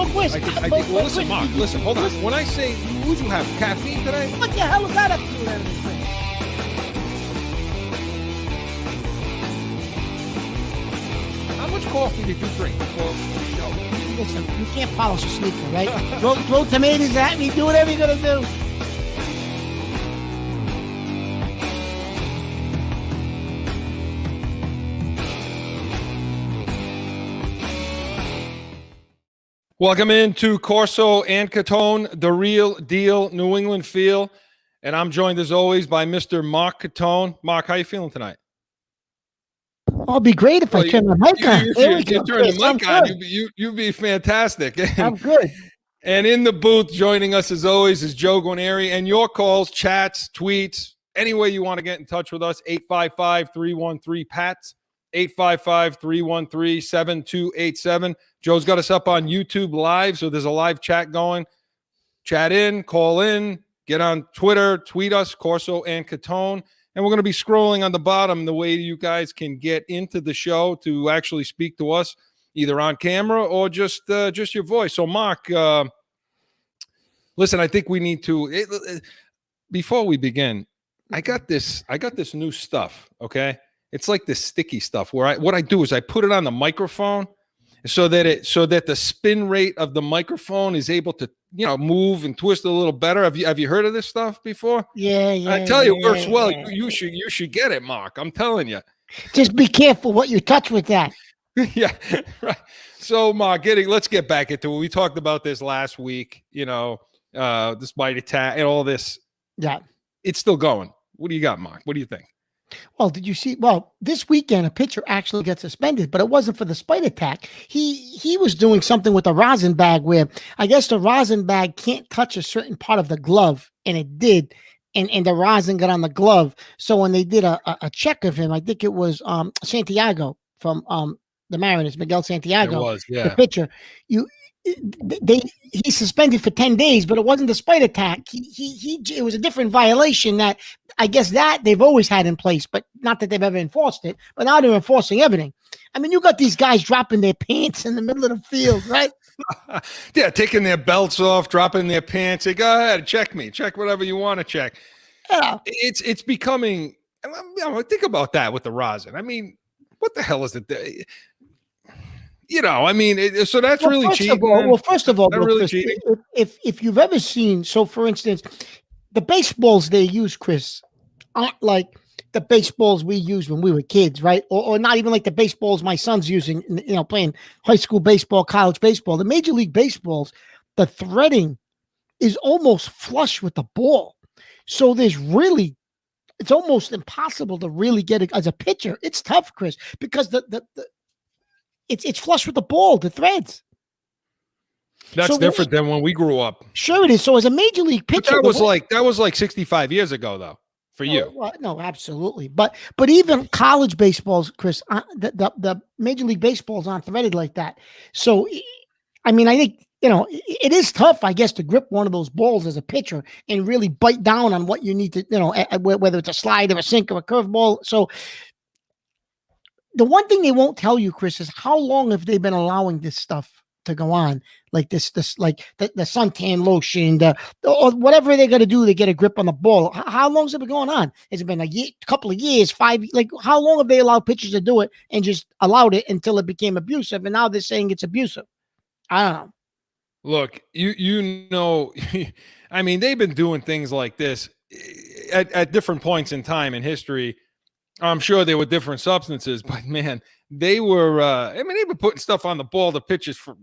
smoke whiskey. Well, listen, Mark, listen, hold on. When I say, would you have caffeine today? What the hell is that up to you out of this thing? How much coffee did you drink before the show? Listen, you can't polish a sneaker, right? throw tomatoes at me, do whatever you're going to do. Welcome into Corso and Catone, the real deal New England feel. And I'm joined as always by Mr. Mark Catone. Mark, how you feeling tonight? I'll be great if I turn the mic on. If you turn the mic on, you'd be fantastic. I'm good. And in the booth joining us as always is Joe Guarnieri. And your calls, chats, tweets, any way you want to get in touch with us, 855-313-PATS. 855-313-7287. Joe's got us up on YouTube Live, so there's a live chat going. Chat in, call in, get on Twitter, tweet us, Corso and Catone. And we're going to be scrolling on the bottom the way you guys can get into the show to actually speak to us, either on camera or just your voice. So, Mark, listen, I think we need to before we begin, I got this new stuff, okay? It's like this sticky stuff where what I do is I put it on the microphone so that the spin rate of the microphone is able to, move and twist a little better. Have you heard of this stuff before? Yeah. I tell you, it works well. You should get it, Mark. I'm telling you. Just be careful what you touch with that. Yeah, right. So, Mark, let's get back into it. We talked about this last week, this bite attack and all this. Yeah. It's still going. What do you got, Mark? What do you think? Well, did you see? Well, this weekend a pitcher actually got suspended, but it wasn't for the spite attack. He was doing something with a rosin bag where I guess the rosin bag can't touch a certain part of the glove, and it did, and the rosin got on the glove. So when they did a check of him, I think it was Santiago from the Mariners, Miguel Santiago, it was, yeah. The pitcher. He's suspended for 10 days, but it wasn't the spite attack. It was a different violation that I guess that they've always had in place, but not that they've ever enforced it. But now they're enforcing everything. I mean, you got these guys dropping their pants in the middle of the field, right? Yeah, taking their belts off, dropping their pants. Say, go ahead, check whatever you want to check. Yeah. It's becoming. Think about that with the rosin. I mean, what the hell is it? So that's really cheating. First of all, really Chris, if you've ever seen, so for instance, the baseballs they use, Chris, aren't like the baseballs we used when we were kids, right? Or not even like the baseballs my son's using, playing high school baseball, college baseball. The Major League Baseballs, the threading is almost flush with the ball. So it's almost impossible to really get it as a pitcher. It's tough, Chris, because it's flush with the ball, the threads. That's different than when we grew up. Sure it is. So as a major league pitcher, that was like 65 years ago, though, for you. Well, no, absolutely. But even college baseballs, Chris, the Major League Baseballs aren't threaded like that. So, I mean, I think it is tough, I guess, to grip one of those balls as a pitcher and really bite down on what you need to, whether it's a slide or a sink or a curveball. So. The one thing they won't tell you, Chris, is how long have they been allowing this stuff to go on, like this like the suntan lotion, or whatever they got to do to get a grip on the ball. How long has it been going on? Has it been a couple of years, 5? Like how long have they allowed pitchers to do it and just allowed it until it became abusive? And now they're saying it's abusive. I don't know. Look, I mean, they've been doing things like this at different points in time in history. I'm sure there were different substances, but man, they were, they've been putting stuff on the ball to pitchers for,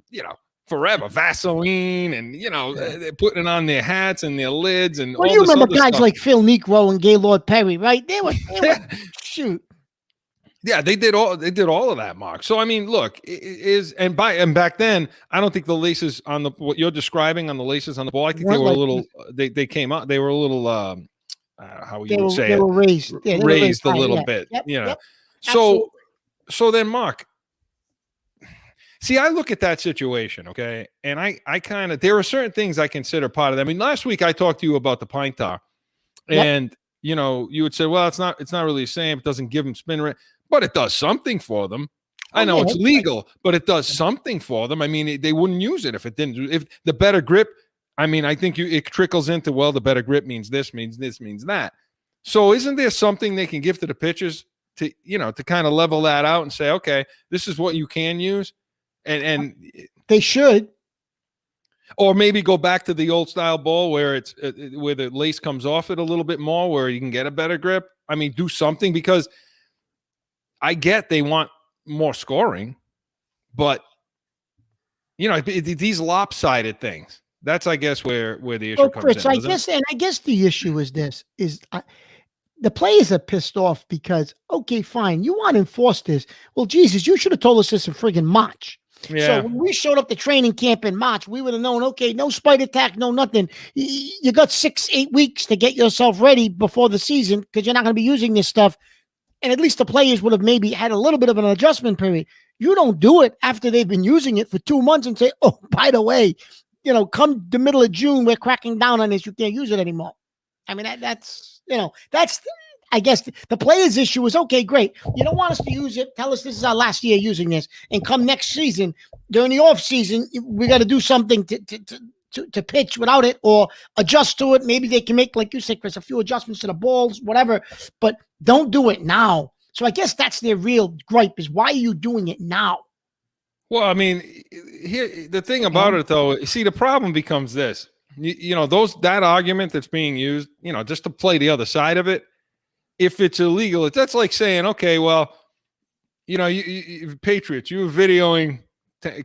forever. Vaseline and, they're putting it on their hats and their lids and all you this remember other guys stuff. Like Phil Niekro and Gaylord Perry, right? They were shoot. Yeah, they did all of that, Mark. So, I mean, look, back then, I don't think the laces on what you're describing on the laces on the ball, I think they were a little, they came out, they were a little, how you would say they it, were raised, raised a little bit, Yep. So then, Mark, see, I look at that situation, okay, and I kind of, there are certain things I consider part of that. I mean, last week I talked to you about the pine tar, and you would say, well, it's not really the same. It doesn't give them spin rate, but it does something for them. I know yeah, it's legal, but it does something for them. I mean, they wouldn't use it if it didn't. If the better grip, I mean, I think it trickles into, well, the better grip means this, means that. So isn't there something they can give to the pitchers to, to kind of level that out and say, okay, this is what you can use, and they should. Or maybe go back to the old style ball where it's where the lace comes off it a little bit more, where you can get a better grip. I mean, do something, because I get they want more scoring, but these lopsided things. That's, I guess, where the issue comes Chris, in. I guess the issue is this: the players are pissed off because, okay, fine, you want to enforce this. Well, Jesus, you should have told us this in friggin' March. Yeah. So when we showed up to training camp in March, we would have known, okay, no spider attack, no nothing. You got 6-8 weeks to get yourself ready before the season, because you're not going to be using this stuff. And at least the players would have maybe had a little bit of an adjustment period. You don't do it after they've been using it for 2 months and say, oh, by the way, come the middle of June, we're cracking down on this. You can't use it anymore. I mean, that's I guess the players' issue is, okay, great. You don't want us to use it. Tell us this is our last year using this. And come next season, during the off season, we got to do something to pitch without it, or adjust to it. Maybe they can make, like you said, Chris, a few adjustments to the balls, whatever, but don't do it now. So I guess that's their real gripe, is why are you doing it now? Well, I mean, here the thing about it, though, see, the problem becomes this. That argument that's being used, just to play the other side of it. If it's illegal, that's like saying, okay, well, you Patriots, you were videoing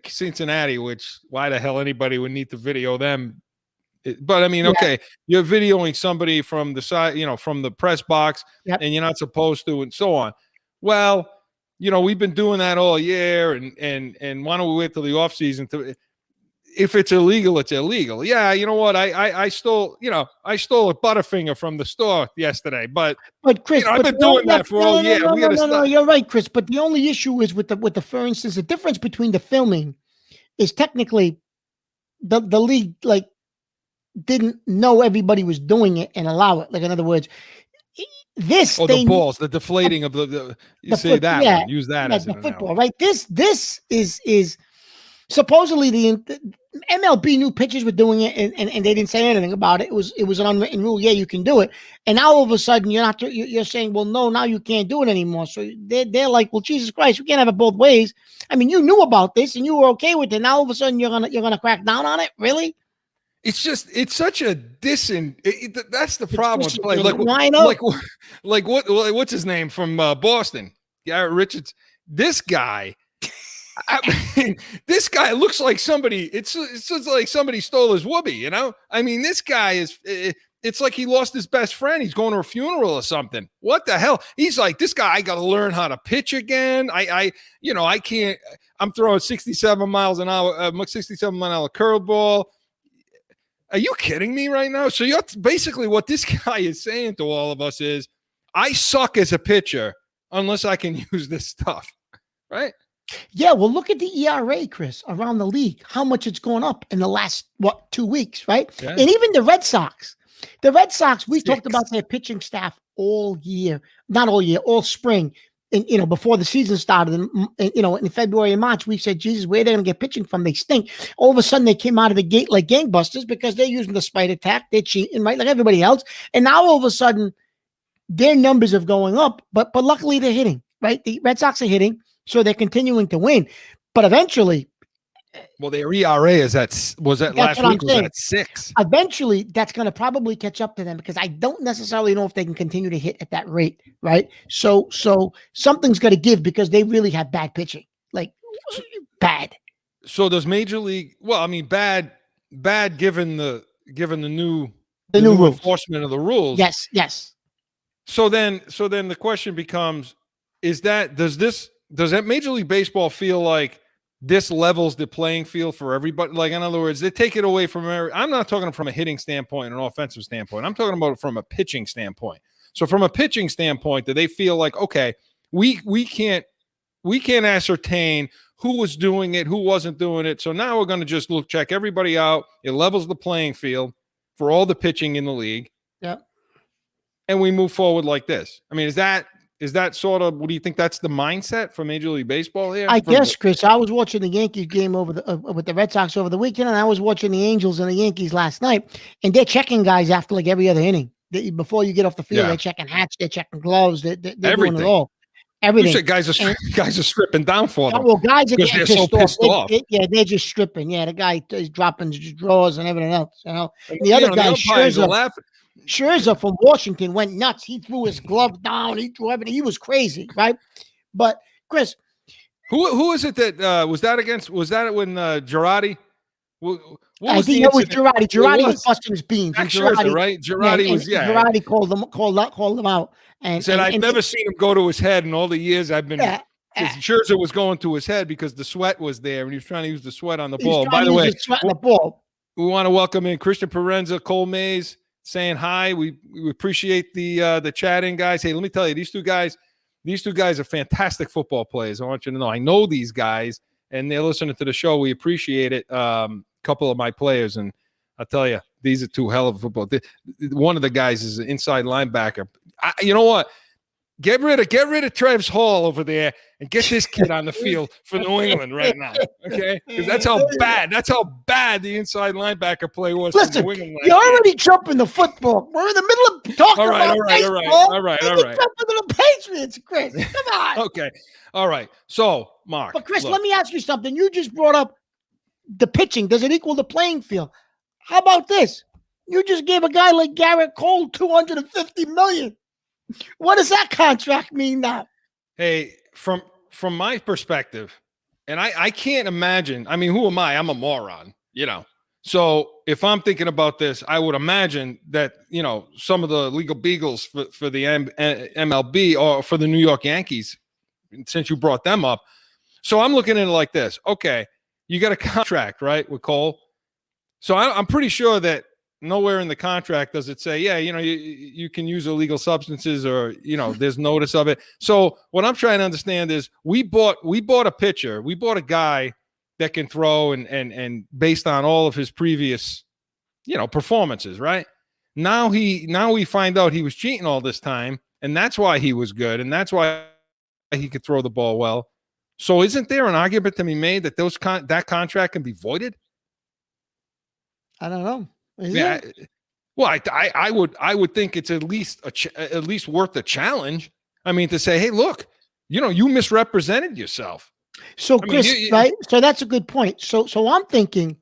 Cincinnati, which why the hell anybody would need to video them? But I mean, okay, you're videoing somebody from the side, from the press box, and you're not supposed to, and so on. Well, we've been doing that all year, and why don't we wait till the offseason to? If it's illegal, it's illegal. Yeah, you know what? I stole a Butterfinger from the store yesterday, but Chris, I've been doing that for all year. No, you're right, Chris. But the only issue is with the for instance, the difference between the filming is technically the league didn't know everybody was doing it and allow it. Like, in other words, the balls, the deflating of the use that as the an football, right? This is supposedly the MLB knew pitchers were doing it, and they didn't say anything about it. It was an unwritten rule. Yeah, you can do it. And now all of a sudden you're saying, well, no, now you can't do it anymore. So they're like, well, Jesus Christ, we can't have it both ways. I mean, you knew about this and you were okay with it. Now all of a sudden you're gonna crack down on it, really? It's such a that's the problem with play. Like what's his name from Boston? Garrett Richards. This guy. This guy looks like somebody. It's like somebody stole his whoopee. I mean, this guy is. It's like he lost his best friend. He's going to a funeral or something. What the hell? He's like, this guy. I got to learn how to pitch again. I can't. I'm throwing 67 miles an hour, 67 mile an hour curveball. Are you kidding me right now? So you're basically what this guy is saying to all of us is, I suck as a pitcher unless I can use this stuff, right? Yeah, well, look at the ERA, Chris, around the league, how much it's gone up in the last, 2 weeks, right? Yeah. And even the Red Sox. The Red Sox, we talked about their pitching staff all year, not all year, all spring. And, before the season started, in February and March, we said, Jesus, where are they going to get pitching from? They stink. All of a sudden, they came out of the gate like gangbusters because they're using the spider attack. They're cheating, right? Like everybody else. And now, all of a sudden, their numbers are going up, but luckily they're hitting, right? The Red Sox are hitting. So they're continuing to win, but eventually, well, their ERA was at 6. Eventually, that's going to probably catch up to them, because I don't necessarily know if they can continue to hit at that rate, right? So something's got to give, because they really have bad pitching, like bad. So does Major League? Well, I mean, bad given the new enforcement of the rules. Yes. So then the question becomes: does that Major League Baseball feel like this levels the playing field for everybody? Like, in other words, they take it away from I'm not talking from a hitting standpoint, an offensive standpoint. I'm talking about it from a pitching standpoint. So from a pitching standpoint, do they feel like, okay, we can't ascertain who was doing it, who wasn't doing it. So now we're going to just check everybody out. It levels the playing field for all the pitching in the league. Yeah. And we move forward like this. I mean, is that Is that sort of, what do you think that's the mindset for Major League Baseball here? I guess, Chris, I was watching the Yankees game over with the Red Sox over the weekend, and I was watching the Angels and the Yankees last night, and they're checking guys after like every other inning. Before you get off the field, they're checking hats, they're checking gloves, they're doing it all. Everything. You said guys are stripping down for them. Well, guys are getting they're so pissed off. They're just stripping. Yeah, the guy is dropping drawers and everything else. And the other guy, laughing. Scherzer from Washington went nuts. He threw his glove down. He threw everything. He was crazy, right? But Chris, who is it that was that against? Was that when Girardi? I think it was Girardi. Girardi was busting his beans. Scherzer, right? Girardi was Girardi called him out and said, "I've never seen him go to his head in all the years I've been." Scherzer was going to his head because the sweat was there, and he was trying to use the sweat on the ball. By the way, we want to welcome in Christian Parenza, Cole Mays, saying hi. We appreciate the chatting, guys. Hey, let me tell you, these two guys are fantastic football players. I want you to know. I know these guys, and they're listening to the show. We appreciate it. Couple of my players, and I'll tell you, these are two hell of football. One of the guys is an inside linebacker. You know what? Get rid of Travis Hall over there and get this kid on the field for New England right now, okay? Because that's how bad the inside linebacker play was. Listen, for New England you're already jumping the football. We're in the middle of talking about baseball. All right. Jumping to the Patriots, Chris. Come on. Okay, all right. So, Mark. But Chris, let me ask you something. You just brought up the pitching. Does it equal the playing field? How about this? You just gave a guy like Garrett Cole $250 million. What does that contract mean now? Hey, from my perspective, and I can't imagine. I mean, who am I? I'm a moron, you know. So if I'm thinking about this, I would imagine that, you know, some of the legal beagles for the MLB or for the New York Yankees, since you brought them up. So I'm looking at it like this. Okay, you got a contract, right, with Cole. So I'm pretty sure that nowhere in the contract does it say, yeah, you know, you can use illegal substances, or, you know, there's notice of it. So what I'm trying to understand is we bought a pitcher. We bought a guy that can throw and based on all of his previous, you know, performances, right? Now we find out he was cheating all this time, and that's why he was good, and that's why he could throw the ball well. So isn't there an argument to be made that that contract can be voided? I don't know. Well, I would think it's at least worth a challenge. I mean, to say, hey, look, you know, you misrepresented yourself. So, Chris, right? So that's a good point. So I'm thinking,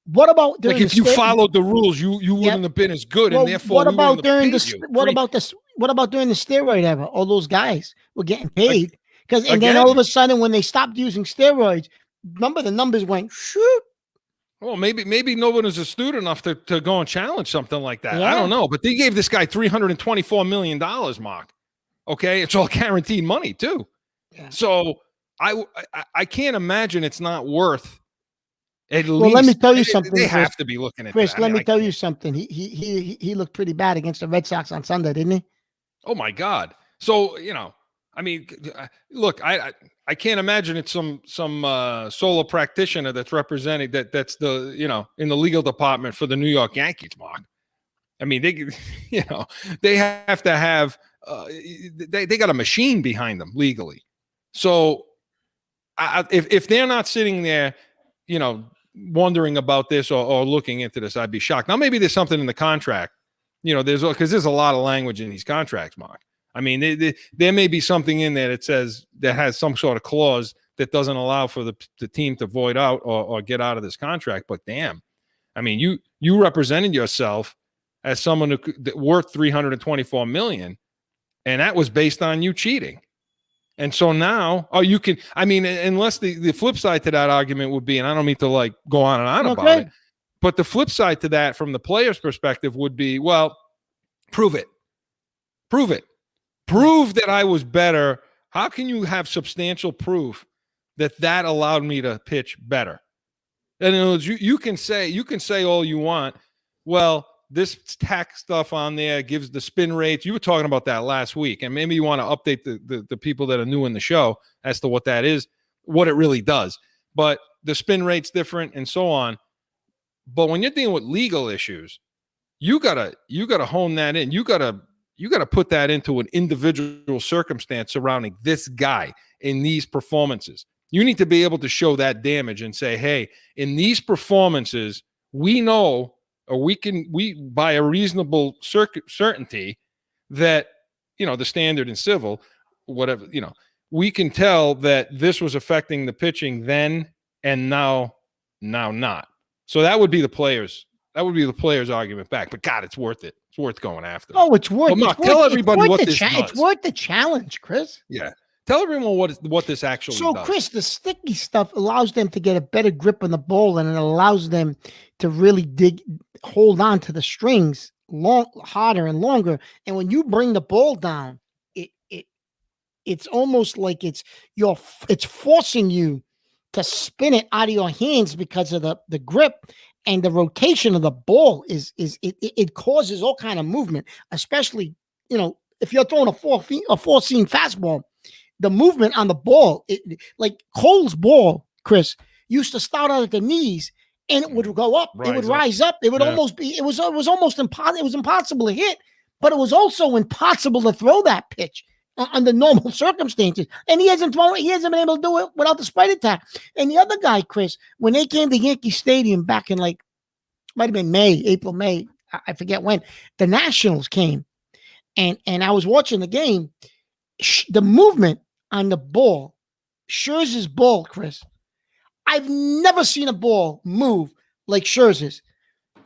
what about if you followed the rules, you wouldn't have been as good, and therefore what about during the steroid era? All those guys were getting paid then all of a sudden, when they stopped using steroids, remember the numbers went shoot. Well, maybe no one is astute enough to go and challenge something like that. Yeah. I don't know, but they gave this guy $324 million, Mark. Okay, it's all guaranteed money too. Yeah. So I can't imagine it's not worth at least. Well, let me tell you something. They have to be looking at Chris. That. Let me tell you something. He looked pretty bad against the Red Sox on Sunday, didn't he? Oh my God! So, you know, I mean, look, I can't imagine it's some solo practitioner that's representing that's the, you know, in the legal department for the New York Yankees, Mark. I mean, they have to have they got a machine behind them legally. So if they're not sitting there, you know, wondering about this or looking into this, I'd be shocked. Now maybe there's something in the contract, you know, there's a lot of language in these contracts, Mark. I mean, there may be something in there that says that has some sort of clause that doesn't allow for the team to void out or get out of this contract. But damn, I mean, you represented yourself as someone that worth $324 million, and that was based on you cheating. And so now, you can. I mean, unless the flip side to that argument would be, and I don't mean to like go on and on about it, but the flip side to that from the player's perspective would be, well, prove it. Prove that I was better. How can you have substantial proof that allowed me to pitch better? And in other words, you can say all you want. Well, this tax stuff on there gives the spin rates. You were talking about that last week, and maybe you want to update the people that are new in the show as to what that is, what it really does. But the spin rate's different and so on. But when you're dealing with legal issues, you gotta hone that in. You gotta you got to put that into an individual circumstance surrounding this guy in these performances. You need to be able to show that damage and say, hey, in these performances, we know, or we by a reasonable certainty that, the standard in civil, whatever, we can tell that this was affecting the pitching then and now not. So that would be the players. That would be the players' argument back. But God, it's worth it. It's worth going after. Oh, it's worth. Well, Mark, tell everybody what this does. It's worth the challenge, Chris. Yeah, tell everyone what this actually does. So, Chris, the sticky stuff allows them to get a better grip on the ball, and it allows them to really hold on to the strings harder and longer. And when you bring the ball down, it's almost like it's forcing you to spin it out of your hands because of the grip. And the rotation of the ball it causes all kind of movement, especially, if you're throwing a four-seam fastball, the movement on the ball, like Cole's ball, Chris, used to start out at the knees and it would go up. It would rise up. It would almost be, it was almost impossible. It was impossible to hit, but it was also impossible to throw that pitch under normal circumstances. And he hasn't been able to do it without the spider tack. And the other guy, Chris, when they came to Yankee Stadium back in might have been April, May, I forget when, the Nationals came. And I was watching the game. The movement on the ball, Scherzer's ball, Chris, I've never seen a ball move like Scherzer's.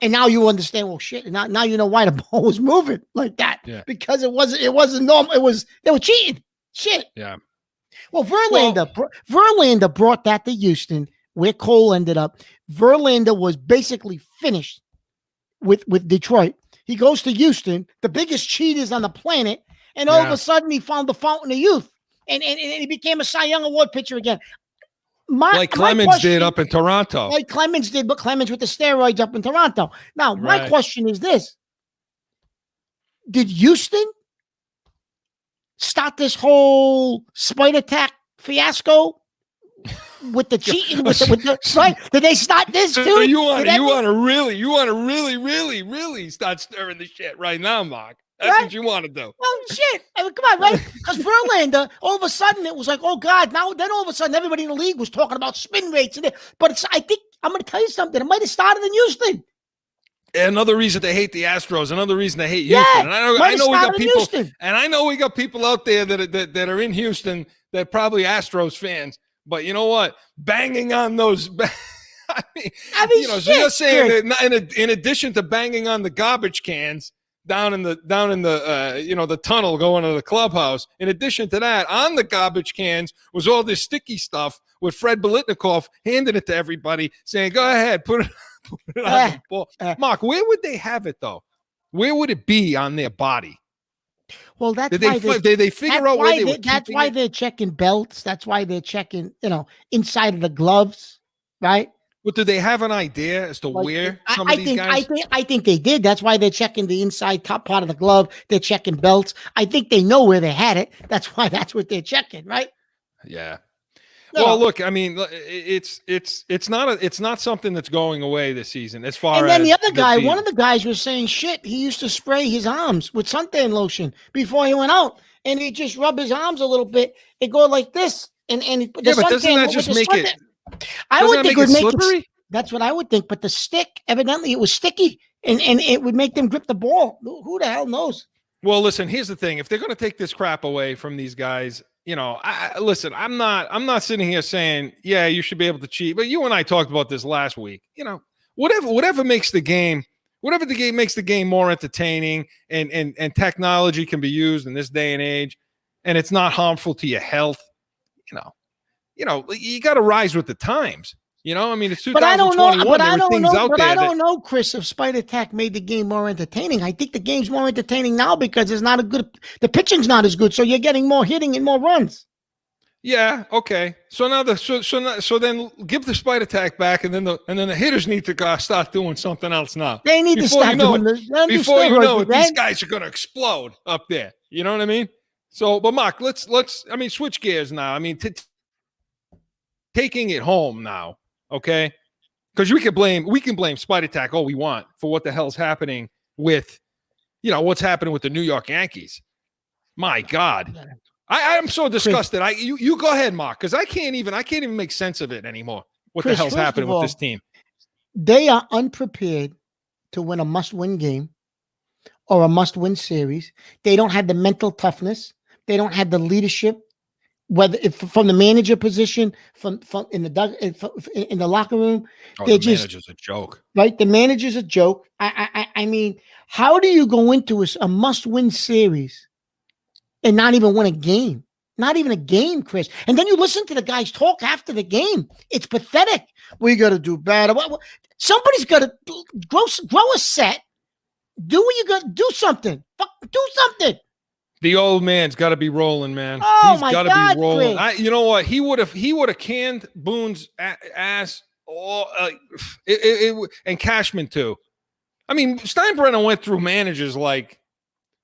And now you understand, well, shit. And now you know why the ball was moving like that. Yeah. Because it wasn't normal. They were cheating. Shit. Yeah. Well, Verlander brought that to Houston, where Cole ended up. Verlander was basically finished with Detroit. He goes to Houston, the biggest cheaters on the planet, and all of a sudden he found the fountain of youth. And he became a Cy Young Award pitcher again. Like Clemens did up in Toronto. Like Clemens did, but Clemens with the steroids up in Toronto. Now, my question is this. Did Houston start this whole spider tack fiasco with the cheating? Right? Did they start this too? You want to really start stirring the shit right now, Mark. That's what you want to do. Well, shit. I mean, come on, right? Because Verlander, all of a sudden, it was like, oh, God. Then all of a sudden, everybody in the league was talking about spin rates. But I think, I'm going to tell you something. It might have started in Houston. Another reason to hate the Astros. Another reason to hate Houston. And I know we got people. Houston. And I know we got people out there that are in Houston that are probably Astros fans. But you know what? Banging on those. I mean, shit, so you're saying that in addition to banging on the garbage cans down in the the tunnel going to the clubhouse. In addition to that, on the garbage cans was all this sticky stuff with Fred Biletnikoff handing it to everybody, saying, "Go ahead, put it on the ball." Mark, where would they have it though? Where would it be on their body? Well, that's did they figure out where they were? That's why they're checking belts. That's why they're checking, inside of the gloves, right? But do they have an idea as to where some of these guys? I think they did. That's why they're checking the inside top part of the glove. They're checking belts. I think they know where they had it. That's why that's what they're checking, right? Yeah. Well, look, I mean, it's not something that's going away this season. As far as and then the other guy, one of the guys was saying, shit, he used to spray his arms with suntan lotion before he went out, and he just rub his arms a little bit and go like this, and but doesn't that just make it? I would think it would make slippery. That's what I would think. But the stick, evidently, it was sticky, and it would make them grip the ball. Who the hell knows? Well, listen. Here's the thing: if they're going to take this crap away from these guys, listen. I'm not sitting here saying, yeah, you should be able to cheat. But you and I talked about this last week. Whatever makes the game, makes the game more entertaining, and technology can be used in this day and age, and it's not harmful to your health. You got to rise with the times. I mean, it's 2021. But I don't know, Chris, if Spider Tack made the game more entertaining. I think the game's more entertaining now because the pitching's not as good, so you're getting more hitting and more runs. Yeah. Okay. So now so then give the Spider Tack back, and then the hitters need to start doing something else now. They need to start doing this. Before you know it, these guys are going to explode up there. You know what I mean? So, but Mark, let's switch gears now. I mean, taking it home now, okay? Because we can blame Spider Tack all we want for what the hell's happening with, what's happening with the New York Yankees. My God. I'm so disgusted. Chris, you go ahead, Mark, because I can't even make sense of it anymore. What Chris, the hell's happening with this team? They are unprepared to win a must-win game or a must-win series. They don't have the mental toughness. They don't have the leadership, whether from the manager position, from in the locker room. The manager's a joke, right? The manager's a joke. I mean, how do you go into a must-win series and not even win a game? Not even a game, Chris. And then you listen to the guys talk after the game. It's pathetic. We got to do better. Somebody's got to grow a set. Do what you got to do. Something. Do something. The old man's got to be rolling, man. Oh, He's got God, to be rolling. Chris. You know what? He would have canned Boone's ass. And Cashman too. I mean, Steinbrenner went through managers like,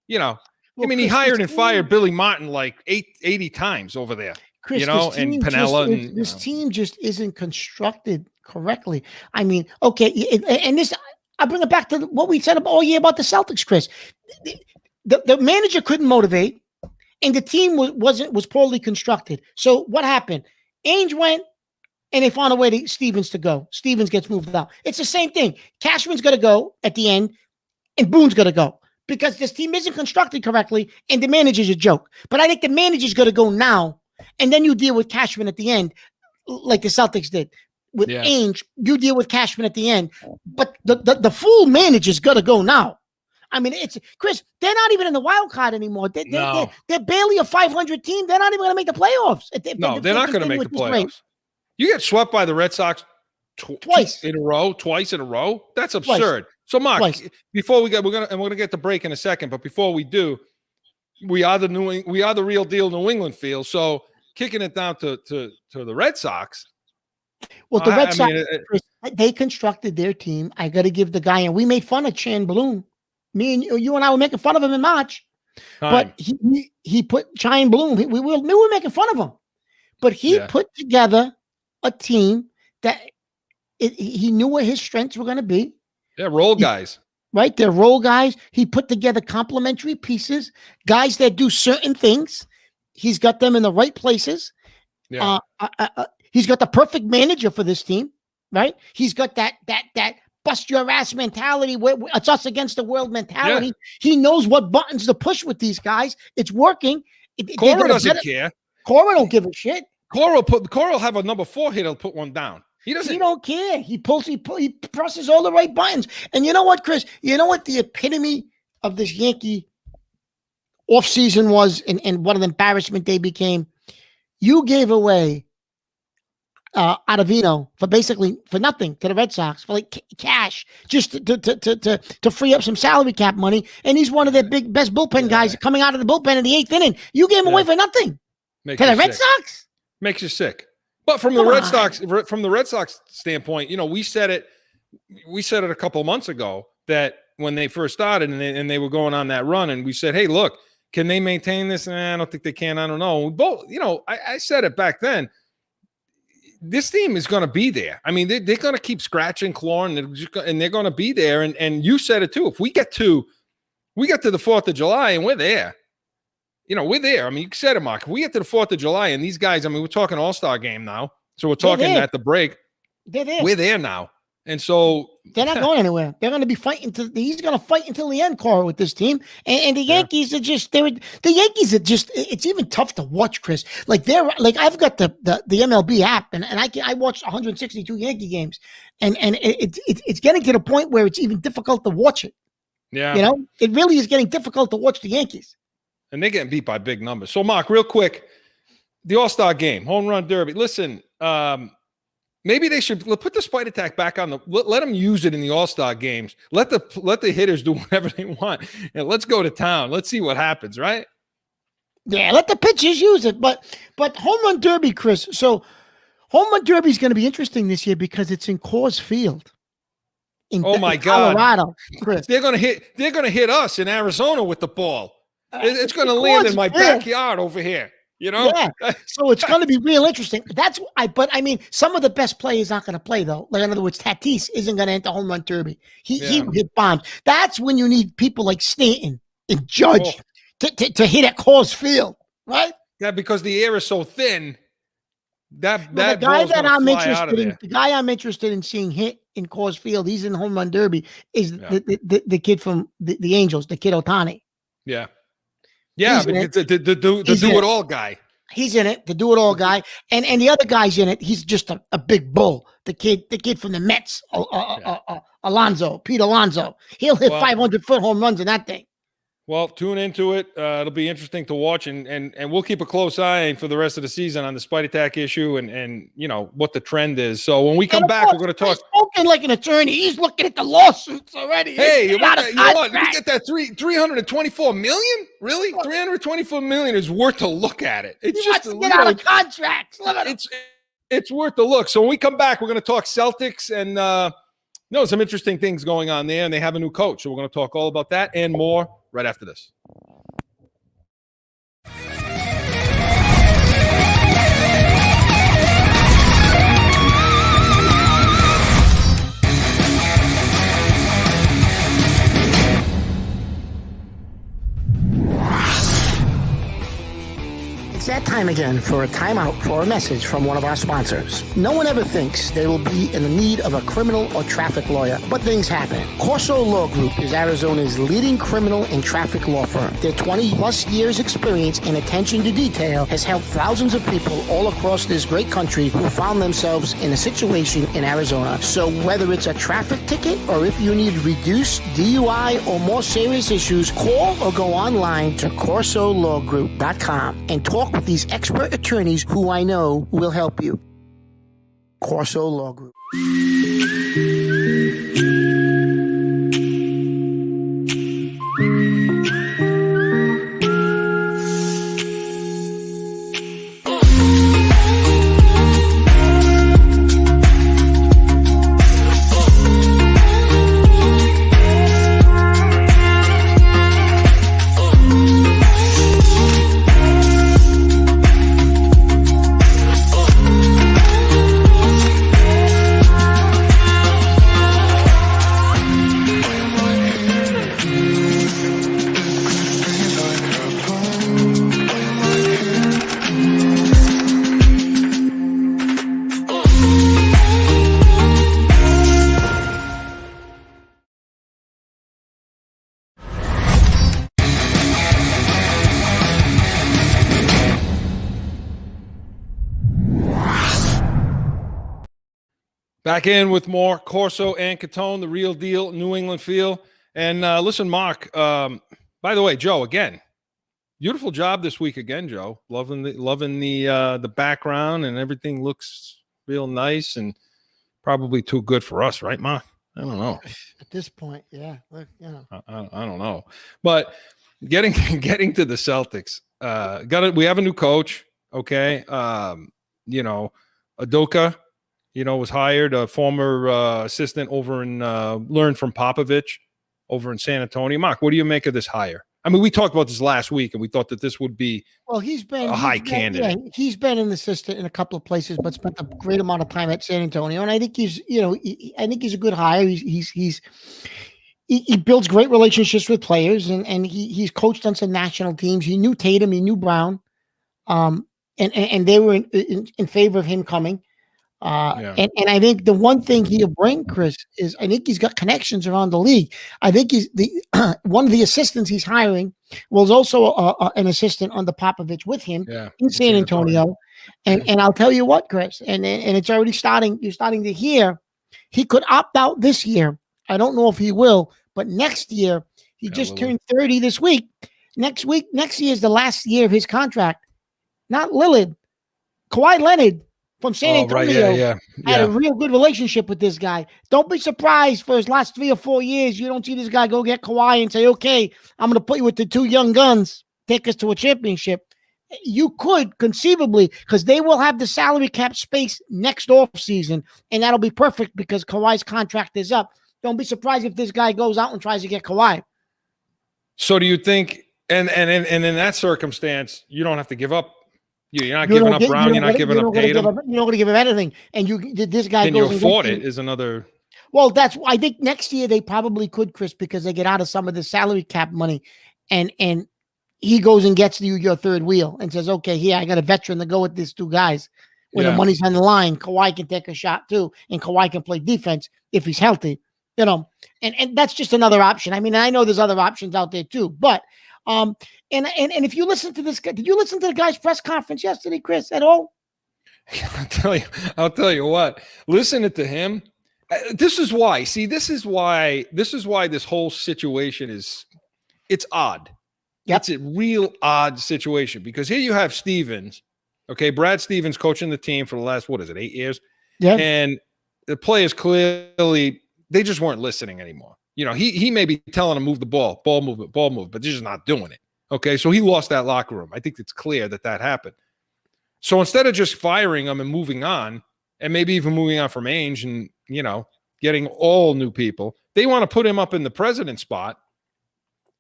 Well, he hired and fired Billy Martin like 80 times over there. Chris, and Pinella. This team just isn't constructed correctly. I mean, okay, and this, I bring it back to what we said all year about the Celtics, Chris. The manager couldn't motivate, and the team was poorly constructed. So what happened? Ainge went, and they found a way to Stevens to go. Stevens gets moved out. It's the same thing. Cashman's going to go at the end, and Boone's going to go because this team isn't constructed correctly, and the manager's a joke. But I think the manager's going to go now, and then you deal with Cashman at the end, like the Celtics did. With Ainge, you deal with Cashman at the end. But the full manager's got to go now. I mean, it's Chris. They're not even in the wild card anymore. They're barely a 500 team. They're not even going to make the playoffs. They're not going to make the playoffs. You get swept by the Red Sox twice in a row. That's absurd. So, Mark, before we're gonna get the break in a second, but before we do, we are the real deal New England feel. So, kicking it down to the Red Sox. Well, the Red Sox, they constructed their team. I got to give the guy, and we made fun of Chan Bloom. Me and you and I were making fun of him in March, but he put Chan Bloom. We knew we were making fun of him, but he put together a team that he knew where his strengths were going to be. Yeah, role guys. Right? They're role guys. He put together complementary pieces, guys that do certain things. He's got them in the right places. Yeah. He's got the perfect manager for this team, right? He's got that bust your ass mentality. Where it's us against the world mentality. Yeah. He knows what buttons to push with these guys. It's working. Cora doesn't care. Cora don't give a shit. Cora will have a number 4 hit. He'll put one down. He doesn't. He don't care. He presses all the right buttons. And you know what, Chris? You know what the epitome of this Yankee offseason was, and what an embarrassment they became. You gave away Ottavino for nothing to the Red Sox for like cash, just to free up some salary cap money. And he's one of their best bullpen guys coming out of the bullpen in the 8th inning. You gave him away for nothing to the Red Sox. Makes you sick. But from the Red Sox standpoint, we said it a couple of months ago that when they first started and they were going on that run, and we said, hey, look, can they maintain this? I don't think they can. I don't know. Both, I said it back then. This team is going to be there. I mean, they're going to keep scratching, clawing, and they're going to be there. And you said it too. If we get to the 4th of July and we're there, we're there. I mean, you said it, Mark. If we get to the 4th of July and these guys, I mean, we're talking All-Star game now. So we're talking at the break. They're there. We're there now. And so they're not going anywhere. They're going to be fighting. He's going to fight until the end, Cora, with this team. And the Yankees are just, it's even tough to watch, Chris. Like I've got the MLB app and I watched 162 Yankee games and it's getting to the point where it's even difficult to watch it. Yeah. It really is getting difficult to watch the Yankees. And they're getting beat by big numbers. So Mark, real quick, the All-Star game, home run derby. Listen, maybe they should put the Spider Tack back on let them use it in the All-Star games. Let the hitters do whatever they want. And let's go to town. Let's see what happens, right? Yeah, let the pitchers use it. But home run derby, Chris. So home run derby is going to be interesting this year because it's in Coors Field. In Colorado, Chris. They're going to hit us in Arizona with the ball. It's going to land in my backyard over here. You know? Yeah. So it's going to be real interesting. But I mean, some of the best players aren't going to play though. Like in other words, Tatis isn't going to enter home run derby. He hit bombs. That's when you need people like Stanton and Judge to hit at Coors Field, right? Yeah, because the air is so thin. The guy I'm interested in seeing hit in Coors Field, he's in home run derby, is the kid from the Angels, the kid Ohtani. Yeah. Yeah, but the do-it-all guy. He's in it, the do-it-all guy. And the other guy's in it. He's just a big bull. The kid from the Mets, Pete Alonso. He'll hit 500-foot home runs in that thing. Well, tune into it. It'll be interesting to watch, and we'll keep a close eye for the rest of the season on the Spite Attack issue and you know what the trend is. So when we come back, we're going to talk. He's spoken like an attorney. He's looking at the lawsuits already. Hey, you know what? Let me get that 324 million. Really, 324 million is worth a look at it. It's just to get out of contracts. It's worth a look. So when we come back, we're going to talk Celtics and some interesting things going on there, and they have a new coach. So we're going to talk all about that and more right after this. It's that time again for a timeout for a message from one of our sponsors. No one ever thinks they will be in the need of a criminal or traffic lawyer, but things happen. Corso Law Group is Arizona's leading criminal and traffic law firm. Their 20-plus years experience and attention to detail has helped thousands of people all across this great country who found themselves in a situation in Arizona. So whether it's a traffic ticket or if you need reduced DUI or more serious issues, call or go online to CorsoLawGroup.com and talk with these expert attorneys who I know will help you. Corso Law Group. Back in with more Corso and Catone, the real deal, New England feel. And listen, Mark, by the way, Joe, again, beautiful job this week again, Joe. Loving the background, and everything looks real nice and probably too good for us, right, Mark? I don't know. At this point, yeah. Look, I don't know. But getting to the Celtics, we have a new coach, okay? Udoka, was hired, a former assistant over in learned from Popovich over in San Antonio. Mark, what do you make of this hire? I mean, we talked about this last week, and we thought that this would be a high candidate. Yeah, he's been an assistant in a couple of places, but spent a great amount of time at San Antonio. And I think he's a good hire. He builds great relationships with players, and he's coached on some national teams. He knew Tatum, he knew Brown, and they were in favor of him coming. And I think the one thing he'll bring, Chris, is I think he's got connections around the league. I think he's one of the assistants he's hiring was also an assistant under Popovich with him in San Antonio. And I'll tell you what, Chris, and it's already starting. You're starting to hear he could opt out this year. I don't know if he will, but next year he just turned 30 this week. Next year is the last year of his contract. Not Lillard, Kawhi Leonard. From San Antonio, had a real good relationship with this guy. Don't be surprised for his last 3 or 4 years. You don't see this guy go get Kawhi and say, okay, I'm going to put you with the two young guns, take us to a championship. You could conceivably, because they will have the salary cap space next offseason, and that'll be perfect because Kawhi's contract is up. Don't be surprised if this guy goes out and tries to get Kawhi. So do you think, and in that circumstance, you don't have to give up You're not giving up Brown. You're not giving up Tatum. You're not going to give him anything. And this guy Can goes you afford it? Is another. Well, I think next year they probably could, Chris, because they get out of some of the salary cap money, and he goes and gets you your third wheel and says, okay, here, I got a veteran to go with these two guys. When the money's on the line, Kawhi can take a shot too, and Kawhi can play defense if he's healthy, and that's just another option. I mean, I know there's other options out there too, but and if you listen to this guy, did you listen to the guy's press conference yesterday, Chris, at all? I'll tell you what, listening to him, this is why this whole situation it's odd. Yep. It's a real odd situation because here you have Stevens. Okay, Brad Stevens coaching the team for the last, 8 years? Yeah. And the players clearly, they just weren't listening anymore. He may be telling them move the ball movement, but they're just not doing it. Okay, so he lost that locker room. I think it's clear that happened. So instead of just firing them and moving on, and maybe even moving on from Ainge and, getting all new people, they want to put him up in the president spot,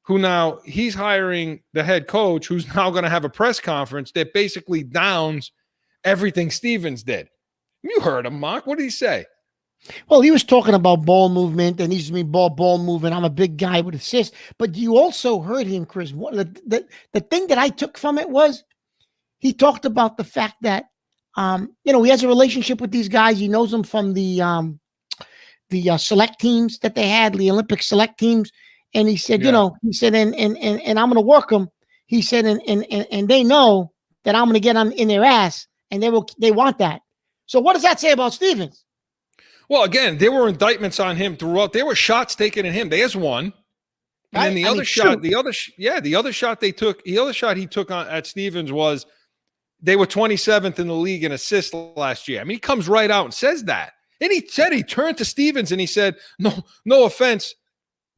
who now he's hiring the head coach who's now going to have a press conference that basically downs everything Stevens did. You heard him, Mark. What did he say? Well, he was talking about ball movement and he's me ball movement. I'm a big guy with assists. But you also heard him, Chris. The thing that I took from it was he talked about the fact that, he has a relationship with these guys. He knows them from the select teams that they had, the Olympic select teams. And he said, and I'm going to work them. He said, and they know that I'm going to get in their ass, and they want that. So what does that say about Stevens? Well, again, there were indictments on him throughout. There were shots taken at him. There's one. And then the other shot he took on at Stevens was they were 27th in the league in assists last year. I mean, he comes right out and says that. And he said he turned to Stevens and he said, no offense.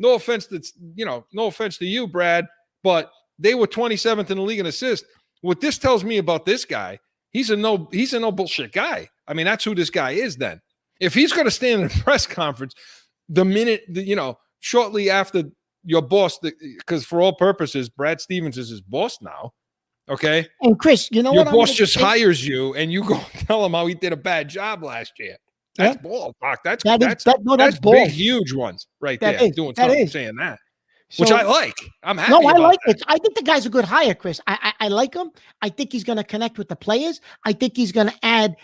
No offense to you, Brad, but they were 27th in the league in assists. What this tells me about this guy, he's a no bullshit guy. I mean, that's who this guy is then. If he's going to stand in a press conference the minute, shortly after your boss, because for all purposes, Brad Stevens is his boss now, okay? And Chris, your boss just hires you and you go tell him how he did a bad job last year. That's balls, Doc. That's big, huge ones right there. Saying that, which I like. I'm happy. No, I like that. it. I think the guy's a good hire, Chris. I like him. I think he's going to connect with the players. I think he's going to add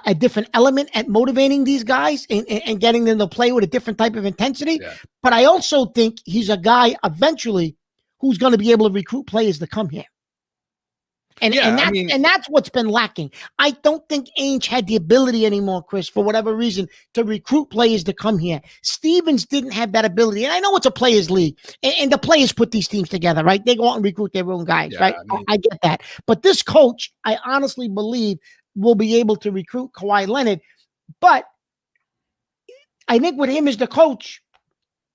a different element at motivating these guys and getting them to play with a different type of intensity. Yeah. But I also think he's a guy eventually who's going to be able to recruit players to come here. And that's what's been lacking. I don't think Ainge had the ability anymore, Chris, for whatever reason, to recruit players to come here. Stevens didn't have that ability. And I know it's a players' league, and the players put these teams together, right? They go out and recruit their own guys, right? I get that. But this coach, I honestly believe, will be able to recruit Kawhi Leonard. But I think with him as the coach,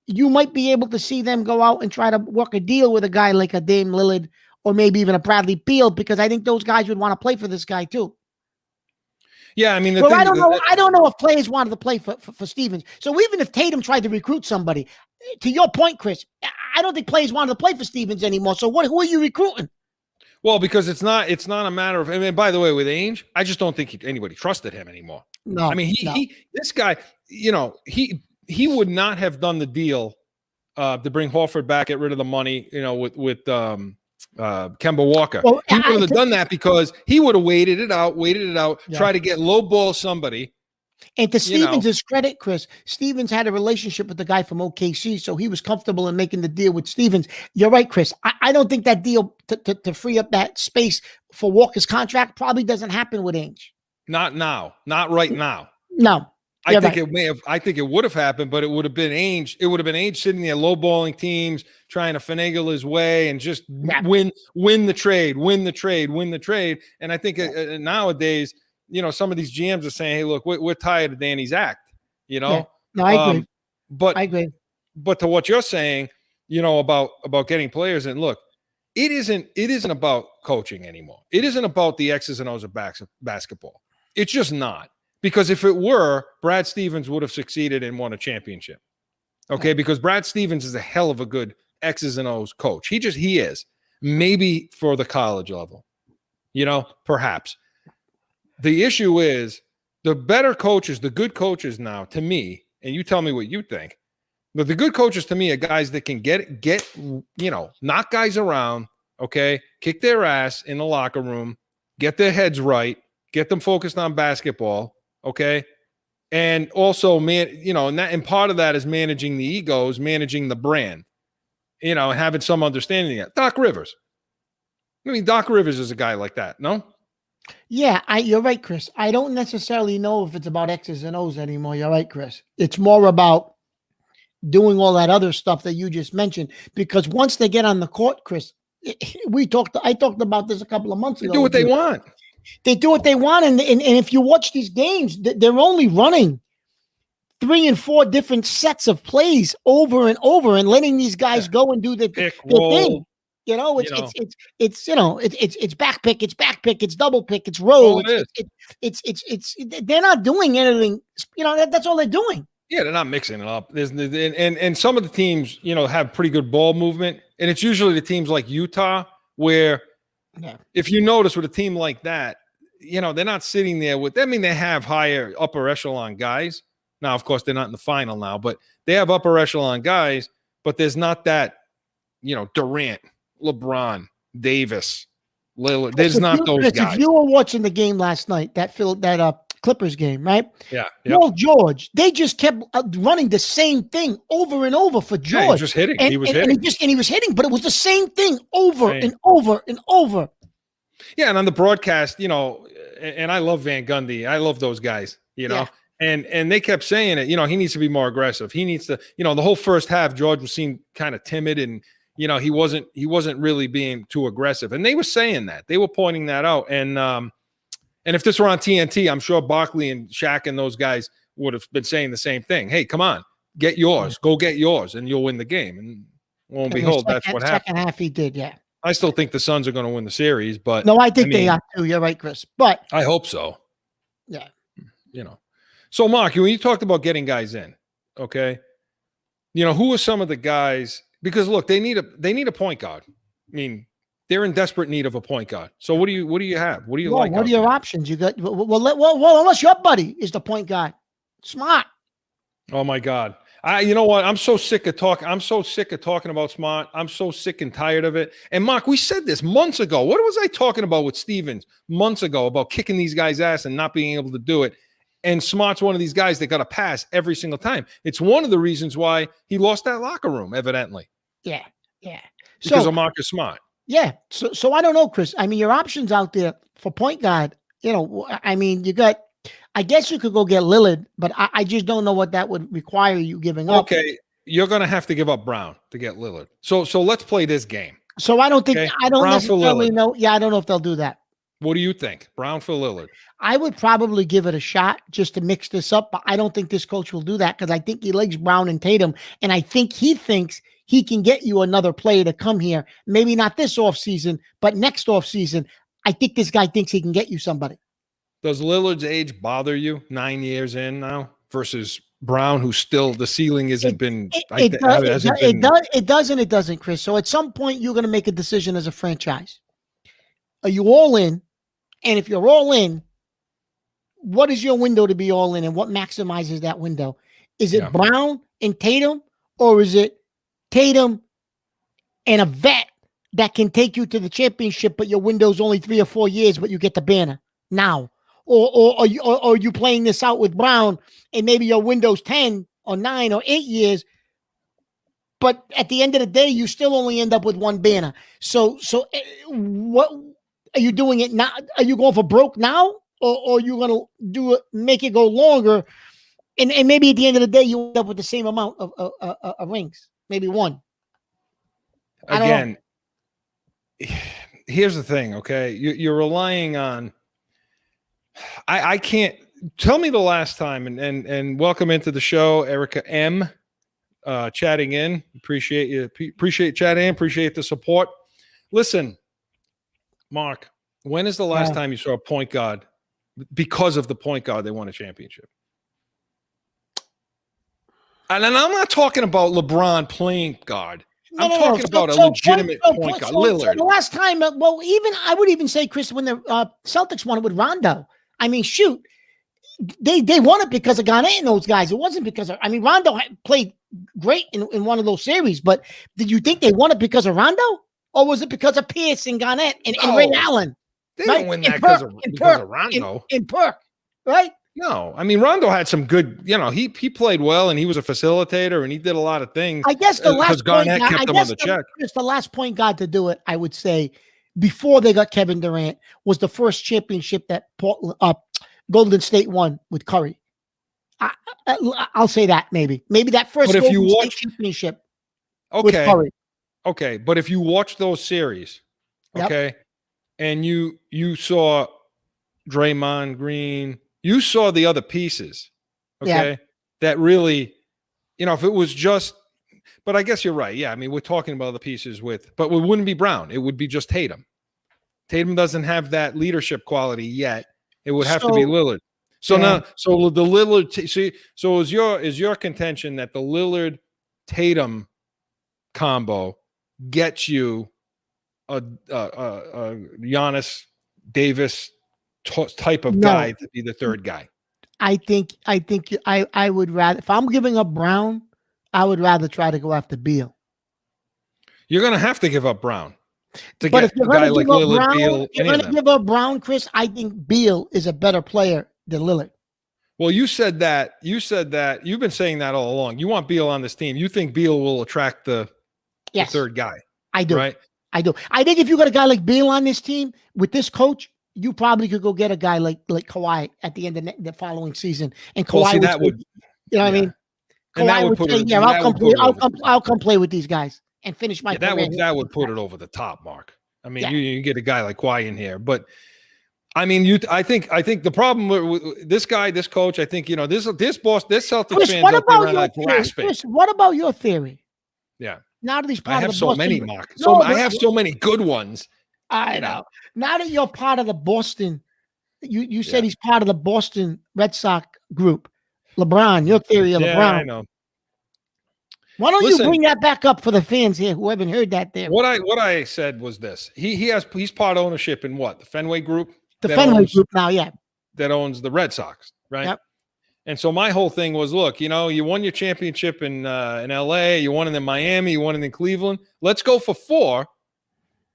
you might be able to see them go out and try to work a deal with a guy like a Dame Lillard, or maybe even a Bradley Beal, because I think those guys would want to play for this guy too. Yeah, I mean, I don't know if players wanted to play for Stevens. So even if Tatum tried to recruit somebody, to your point, Chris, I don't think players wanted to play for Stevens anymore. So who are you recruiting? Well, because it's not a matter of. I mean, by the way, with Ainge, I just don't think anybody trusted him anymore. No, I mean, this guy, he would not have done the deal to bring Horford back, get rid of the money, with Kemba Walker. Well, he wouldn't have done that because he would have waited it out, try to get low ball somebody. And to Stevens' credit, Chris, Stevens had a relationship with the guy from OKC, so he was comfortable in making the deal with Stevens. You're right, Chris. I don't think that deal to free up that space for Walker's contract probably doesn't happen with Ainge. Not now. Not right now. No. I think it would have happened, but it would have been Ainge. It would have been Ainge sitting there lowballing teams, trying to finagle his way and just win the trade. And I think nowadays, some of these GMs are saying, "Hey, look, we're tired of Danny's act." No, I agree. I agree. But to what you're saying, about getting players, and look, it isn't about coaching anymore. It isn't about the X's and O's of basketball. It's just not. Because if it were, Brad Stevens would have succeeded and won a championship. Okay, because Brad Stevens is a hell of a good X's and O's coach. He is. Maybe for the college level. Perhaps. The issue is the better coaches, the good coaches now, to me, and you tell me what you think, but the good coaches to me are guys that can get knock guys around, okay, kick their ass in the locker room, get their heads right, get them focused on basketball, okay, and also and part of that is managing the egos, managing the brand, and having some understanding of that. Doc Rivers. I mean, Doc Rivers is a guy like that, no? Yeah, you're right, Chris. I don't necessarily know if it's about X's and O's anymore. You're right, Chris. It's more about doing all that other stuff that you just mentioned, because once they get on the court, Chris, I talked about this a couple of months ago. They do what they want. They do what they want. And if you watch these games, they're only running 3 and 4 different sets of plays over and over and letting these guys go and do their thing. It's back pick, it's double pick, it's roll. They're not doing anything. That's all they're doing. Yeah, they're not mixing it up. And some of the teams, have pretty good ball movement, and it's usually the teams like Utah where, if you notice with a team like that, they're not sitting there with. I mean, they have higher upper echelon guys. Now, of course, they're not in the final now, but they have upper echelon guys. But there's not that, Durant, LeBron, Davis, Lillard. There's not those guys. If you were watching the game last night, that Clippers game, right? Yeah. Well, George, they just kept running the same thing over and over for George. Yeah, he was just hitting. He was hitting, but it was the same thing over and over and over. Yeah, and on the broadcast, and I love Van Gundy. I love those guys, and they kept saying it, he needs to be more aggressive. He needs to, the whole first half, George was seemed kind of timid and, he wasn't really being too aggressive. And they were saying that. They were pointing that out. And if this were on TNT, I'm sure Barkley and Shaq and those guys would have been saying the same thing. Hey, come on, get yours. Go get yours, and you'll win the game. And lo and behold, that's what happened. Second half, he did, yeah. I still think the Suns are going to win the series, but no, I think they are too. You're right, Chris. But I hope so. Yeah. So Mark, when you talked about getting guys in, okay, who are some of the guys? Because look, they need a point guard. I mean, they're in desperate need of a point guard. So what do you have? What do you like? What are your options? You got well, unless your buddy is the point guard. Smart. Oh my God. You know what? I'm so sick of talking about Smart. I'm so sick and tired of it. And Mark, we said this months ago. What was I talking about with Stevens months ago about kicking these guys' ass and not being able to do it? And Smart's one of these guys that got a pass every single time. It's one of the reasons why he lost that locker room, evidently. Yeah. Because of Marcus Smart. Yeah. So I don't know, Chris. I mean, your options out there for point guard, I mean, I guess you could go get Lillard, but I just don't know what that would require you giving up. Okay. You're going to have to give up Brown to get Lillard. So let's play this game. So I don't think, okay? I don't Brown necessarily know. Yeah. I don't know if they'll do that. What do you think? Brown for Lillard? I would probably give it a shot just to mix this up, but I don't think this coach will do that because I think he likes Brown and Tatum, and I think he thinks he can get you another player to come here. Maybe not this offseason, but next offseason. I think this guy thinks he can get you somebody. Does Lillard's age bother you 9 years in now versus Brown, who still the ceiling hasn't been? It does and it doesn't, Chris. So at some point, you're going to make a decision as a franchise. Are you all in? And if you're all in, what is your window to be all in, and what maximizes that window? Is it Brown and Tatum, or is it Tatum and a vet that can take you to the championship, but your window's only 3 or 4 years, but you get the banner now? Or are you playing this out with Brown, and maybe your window's 10 or 9 or 8 years, but at the end of the day, you still only end up with one banner. So what are you doing it now? Are you going for broke now, or are you going to make it go longer? And maybe at the end of the day, you end up with the same amount of rings, maybe one. Again, here's the thing, okay? You're relying on. I can't tell me the last time, and welcome into the show, Erica M. Chatting in. Appreciate you. Appreciate chatting in. Appreciate the support. Listen, Mark, when is the last time you saw a point guard because of the point guard they won a championship? And I'm not talking about LeBron playing guard. I'm talking about a legitimate point guard, Lillard. The last time, well, even I would even say, Chris, when the Celtics won it with Rondo. I mean, shoot, they won it because of Garnett and those guys. It wasn't because of. I mean, Rondo played great in one of those series, but did you think they won it because of Rondo, or was it because of Pierce and Garnett and Ray Allen? They didn't win that because of Rondo. In Perk, right? No, I mean Rondo had some good. He played well and he was a facilitator and he did a lot of things. I guess the last Garnett kept him on the check. Just the last point guard to do it, I would say, before they got Kevin Durant, was the first championship that Golden State won with Curry. I'll say that maybe that first Golden State championship with Curry. Okay, but if you watch those series, okay, and you saw Draymond Green, you saw the other pieces, okay, that really, if it was just, but I guess you're right. Yeah, I mean, we're talking about the pieces but it wouldn't be Brown. It would be just Tatum. Tatum doesn't have that leadership quality yet. It would have to be Lillard. So now, so the Lillard, so is your contention that the Lillard Tatum combo gets you a Giannis Davis type of guy to be the third guy? I think I would rather, if I'm giving up Brown, I would rather try to go after Beal. You're going to have to give up Brown to but get a guy like Lillard, Beal. If you're going to give up Brown, Chris, I think Beal is a better player than Lillard. Well, you said that. You've been saying that all along. You want Beal on this team. You think Beal will attract the third guy. I do. Right? I do. I think if you got a guy like Beal on this team with this coach, you probably could go get a guy like Kawhi at the end of the following season. And Kawhi would what I mean? Kawhi would say, I'll come play with these guys and finish my career. That would put it over the top, Mark. I mean, you get a guy like Kawhi in here, but I mean, I think the problem with this guy, this coach, I think, this Celtics fans what about your like grasping. Chris, what about your theory? Yeah. Now that he's part I of have the so Boston, many, Mark. I have so many good ones. I know. Now that you're part of the Boston, you said he's part of the Boston Red Sox group. LeBron, your theory of LeBron. I know. Why don't you bring that back up for the fans here who haven't heard that there? What I said was this. He's part ownership in what? The Fenway Group? The Fenway Group now, that owns the Red Sox, right? Yep. And so my whole thing was, look, you won your championship in LA, you won it in Miami, you won it in Cleveland. Let's go for 4.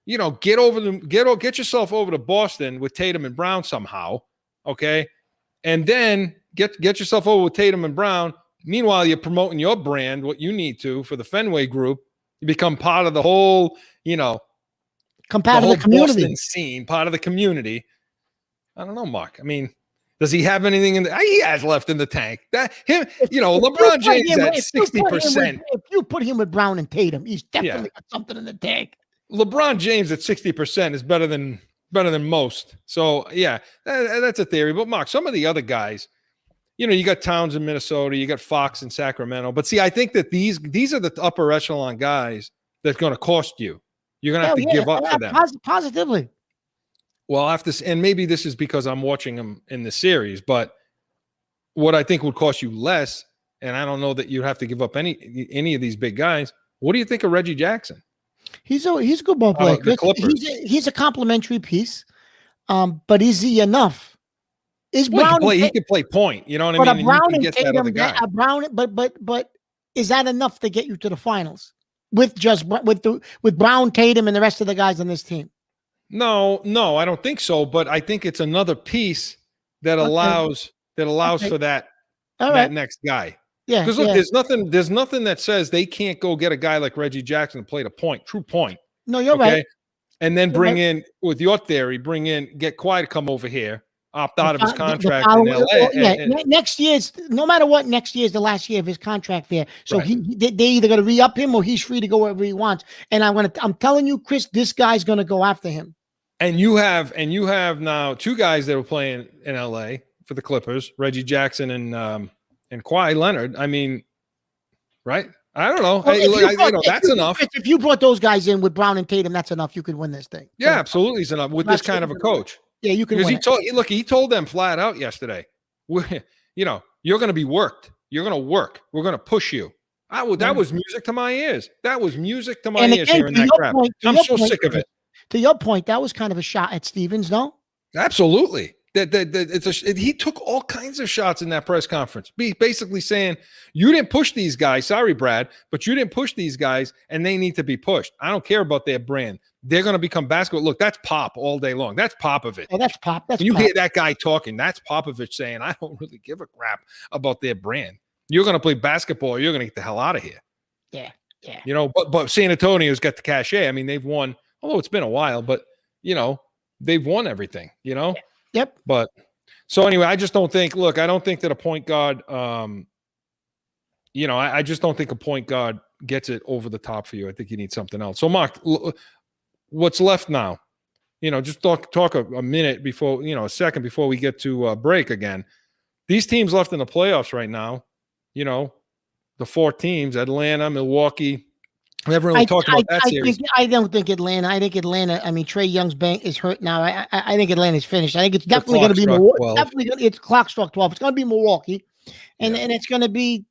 Get yourself over to Boston with Tatum and Brown somehow, okay? And then get yourself over with Tatum and Brown. Meanwhile, you're promoting your brand, what you need to for the Fenway Group. You become part of the whole, part of the community Boston scene, part of the community. I don't know, Mark. I mean, does he have anything he has left in the tank? LeBron James at 60%. If you put him with Brown and Tatum, he's definitely got something in the tank. LeBron James at 60% is better than most. So that's a theory. But Mark, some of the other guys, you got Towns in Minnesota, you got Fox in Sacramento. But see, I think that these are the upper echelon guys that's going to cost you. You're going to have to give up for them. Positively. Well, and maybe this is because I'm watching them in the series, but what I think would cost you less, and I don't know that you'd have to give up any of these big guys. What do you think of Reggie Jackson? He's a good ball player. He's a complimentary piece, but is he enough? Is Brown? He can play point. You know what I mean? Brown and Tatum, but is that enough to get you to the finals with Brown, Tatum, and the rest of the guys on this team? No, I don't think so. But I think it's another piece that allows for that next guy. Yeah, because look, there's nothing that says they can't go get a guy like Reggie Jackson to play the point, true point. No, you're right. And then with your theory, get Kawhi to come over here, opt out of his contract in LA. Next year's, no matter what, next year is the last year of his contract there. So they either got to re-up him or he's free to go wherever he wants. And I'm telling you, Chris, this guy's going to go after him. And you have now 2 guys that were playing in LA for the Clippers, Reggie Jackson and Kawhi Leonard. I mean, right? I don't know. Well, that's enough. If you brought those guys in with Brown and Tatum, that's enough. You could win this thing. Yeah, absolutely, it's enough with this kind of a coach. Yeah, you can. Because he told them flat out yesterday, you're going to be worked. You're going to work. We're going to push you. That was music to my ears. That was music to my And ears again, hearing that crap. I'm so sick of it. To your point, that was kind of a shot at Stevens, no? Absolutely. He took all kinds of shots in that press conference, basically saying, you didn't push these guys. Sorry, Brad, but you didn't push these guys, and they need to be pushed. I don't care about their brand. They're going to become basketball. Look, that's Pop all day long. That's Popovich. Oh, that's Pop. That's when you Pop. hear that guy talking, that's Popovich saying, I don't really give a crap about their brand. You're going to play basketball, or you're going to get the hell out of here. Yeah. But San Antonio's got the cachet. I mean, they've won, although it's been a while, but, they've won everything, Yep. But so anyway, I just don't think, look, I don't think that a point guard, I just don't think a point guard gets it over the top for you. I think you need something else. So Mark, what's left now? Just talk a minute before, a second before we get to break again. These teams left in the playoffs right now, the 4 teams, Atlanta, Milwaukee. We haven't really talked about that series. I don't think Atlanta. I think Atlanta. I mean, Trae Young's bank is hurt now. I think Atlanta's finished. I think it's definitely going to be Milwaukee. It's clock struck 12. It's going to be Milwaukee, and it's going to be.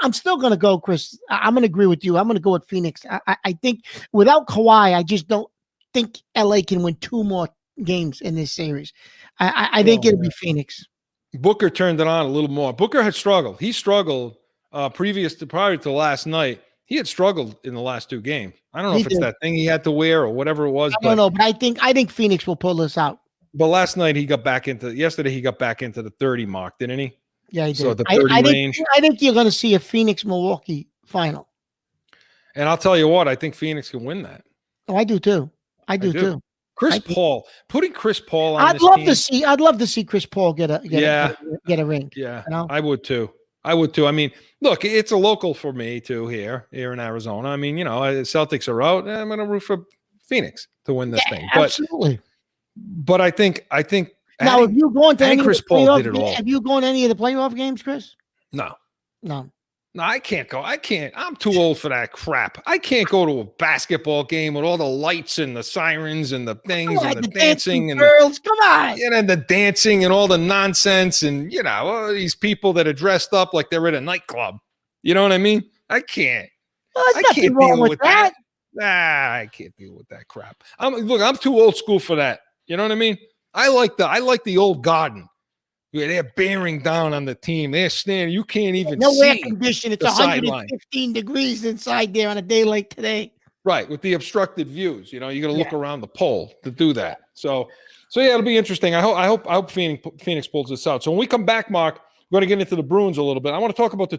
I'm still going to go, Chris. I'm going to agree with you. I'm going to go with Phoenix. I think without Kawhi, I just don't think LA can win 2 more games in this series. I think it'll be Phoenix. Booker turned it on a little more. Booker had struggled. He struggled prior to last night. He had struggled in the last 2 games. I don't know if it's that thing he had to wear or whatever it was. I don't know, but I think Phoenix will pull this out. But last night yesterday he got back into the 30 mark, didn't he? Yeah, he did. So the 30 range. I think you're going to see a Phoenix-Milwaukee final. And I'll tell you what, I think Phoenix can win that. Oh, I do too. I do too. Chris Paul, putting Chris Paul on. I'd love to see Chris Paul get a ring. Yeah, I would too. I mean, look, it's a local for me too here in Arizona. I mean, Celtics are out. I'm going to root for Phoenix to win this thing. But, absolutely. But I think now, have you gone to any Chris Paul did it all? Have you gone to any of the playoff games, Chris? No. No, I can't go. I can't. I'm too old for that crap. I can't go to a basketball game with all the lights and the sirens and the things and the dancing and girls. Come on. And the dancing and all the nonsense and, all these people that are dressed up like they're in a nightclub. You know what I mean? I can't. Well, I can't deal with that. I can't deal with that crap. I'm too old school for that. You know what I mean? I like the old garden. They're bearing down on the team. They're standing. You can't even see. No air condition. It's 115 degrees inside there on a day like today. Right, with the obstructed views. You got to look around the pole to do that. So yeah, it'll be interesting. I hope Phoenix pulls this out. So when we come back, Mark, we're going to get into the Bruins a little bit. I want to talk about the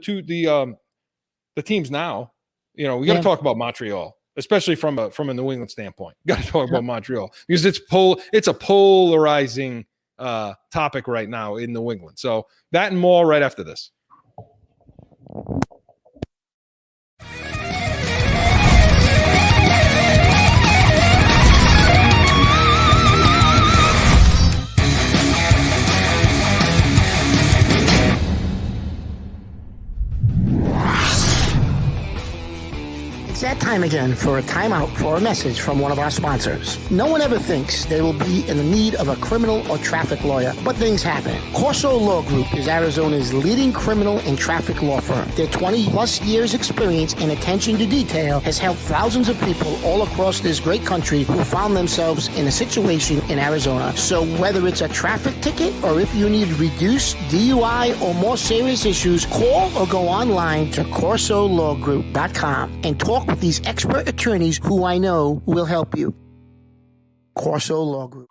teams now. We got to talk about Montreal, especially from a New England standpoint. Got to talk about Montreal because it's a polarizing topic right now in New England. So that and more right after this. It's that time again for a timeout for a message from one of our sponsors. No one ever thinks they will be in the need of a criminal or traffic lawyer, but things happen. Corso Law Group is Arizona's leading criminal and traffic law firm. Their 20-plus years experience and attention to detail has helped thousands of people all across this great country who found themselves in a situation in Arizona. So whether it's a traffic ticket or if you need reduced DUI or more serious issues, call or go online to CorsoLawGroup.com and talk with these expert attorneys who I know will help you. Corso Law Group.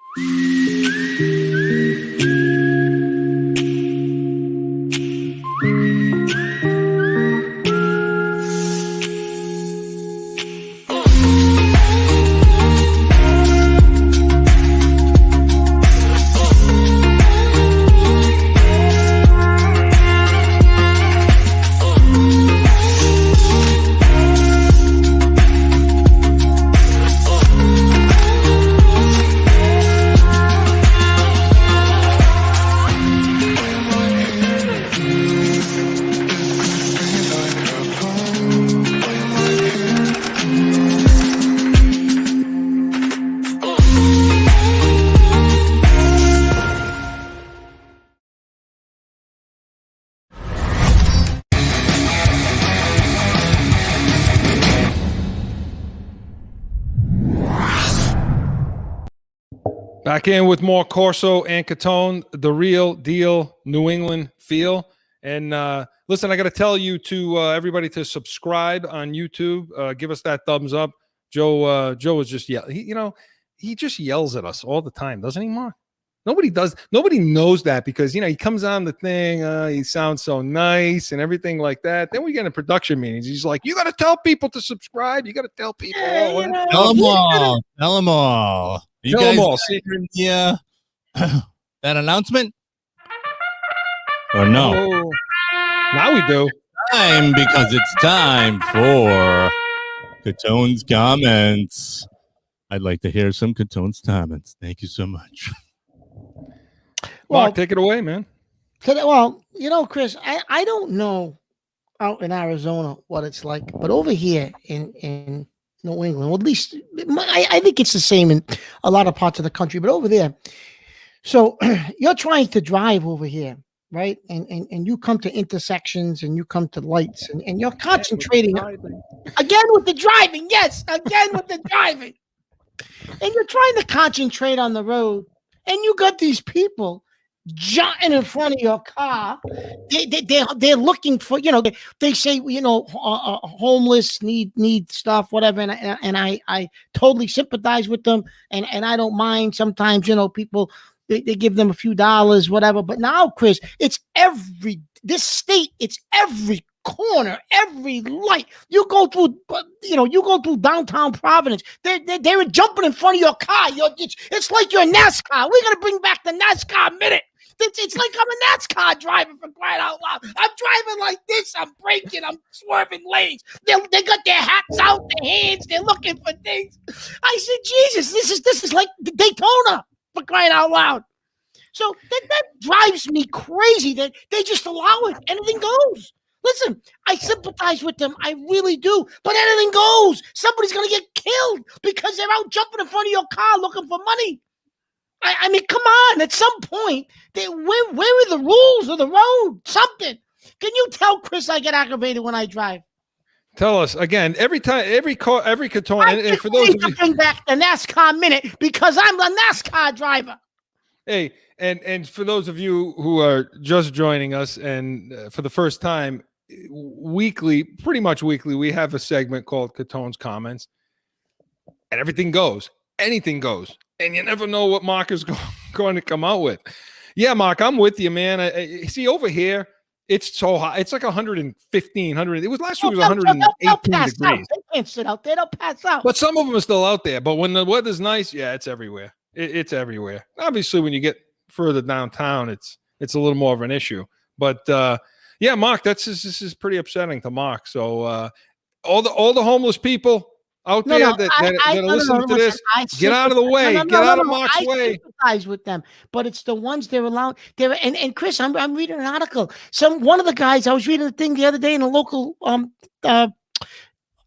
Back in with more Corso and Catone, the real deal New England feel. And listen, I got to tell you to everybody to subscribe on YouTube. Give us that thumbs up. Joe is just he just yells at us all the time, doesn't he, Mark? Nobody does. Nobody knows that because, he comes on the thing. He sounds so nice and everything like that. Then we get in production meetings. He's like, you got to tell people to subscribe. You got to tell people. Tell them all. Tell them all. You tell guys them all. That announcement? Or no? Oh, now we do. Because it's time for Catone's comments. I'd like to hear some Catone's comments. Thank you so much. Mark, take it away, man. Well, Chris, I don't know out in Arizona what it's like, but over here in New England, well, at least I think it's the same in a lot of parts of the country, but over there. So you're trying to drive over here, right? And you come to intersections and you come to lights and you're concentrating again with the driving. Yes, again with the driving. And you're trying to concentrate on the road, and you got these people jotting in front of your car. They're looking for, they say, homeless need stuff, whatever. And I totally sympathize with them. And I don't mind sometimes, people, they give them a few dollars, whatever. But now, Chris, it's this state, it's every corner, every light. You go through downtown Providence. They're jumping in front of your car. It's like you're NASCAR. We're gonna bring back the NASCAR minute. It's like I'm a NASCAR driver, for crying out loud. I'm driving like this. I'm braking. I'm swerving lanes. They got their hats out, their hands. They're looking for things. I said, Jesus, this is like Daytona, for crying out loud. So that drives me crazy that they just allow it. Anything goes. Listen, I sympathize with them. I really do. But anything goes. Somebody's going to get killed because they're out jumping in front of your car looking for money. I mean, come on. At some point, where are the rules of the road? Something. Can you tell Chris I get aggravated when I drive? Tell us again. Every Catone. And for those of you, bring back the NASCAR minute because I'm the NASCAR driver. Hey, and for those of you who are just joining us and for the first time, pretty much weekly, we have a segment called Catone's Comments, and everything goes. Anything goes. And you never know what Mark is going to come out with. Yeah, Mark, I'm with you, man. I see over here, it's so hot. It's like 115, 100. It was last week. It was 118 degrees. They can't sit out there. They'll pass out. But some of them are still out there. But when the weather's nice, yeah, it's everywhere. It's everywhere. Obviously, when you get further downtown, it's a little more of an issue. But yeah, Mark, this is pretty upsetting to Mark. So all the homeless people out there that are listening to this, get out of the way. Get out of Mark's way. I sympathize with them, but it's the ones they're allowed. And Chris, I'm reading an article. One of the guys, I was reading a thing the other day in a local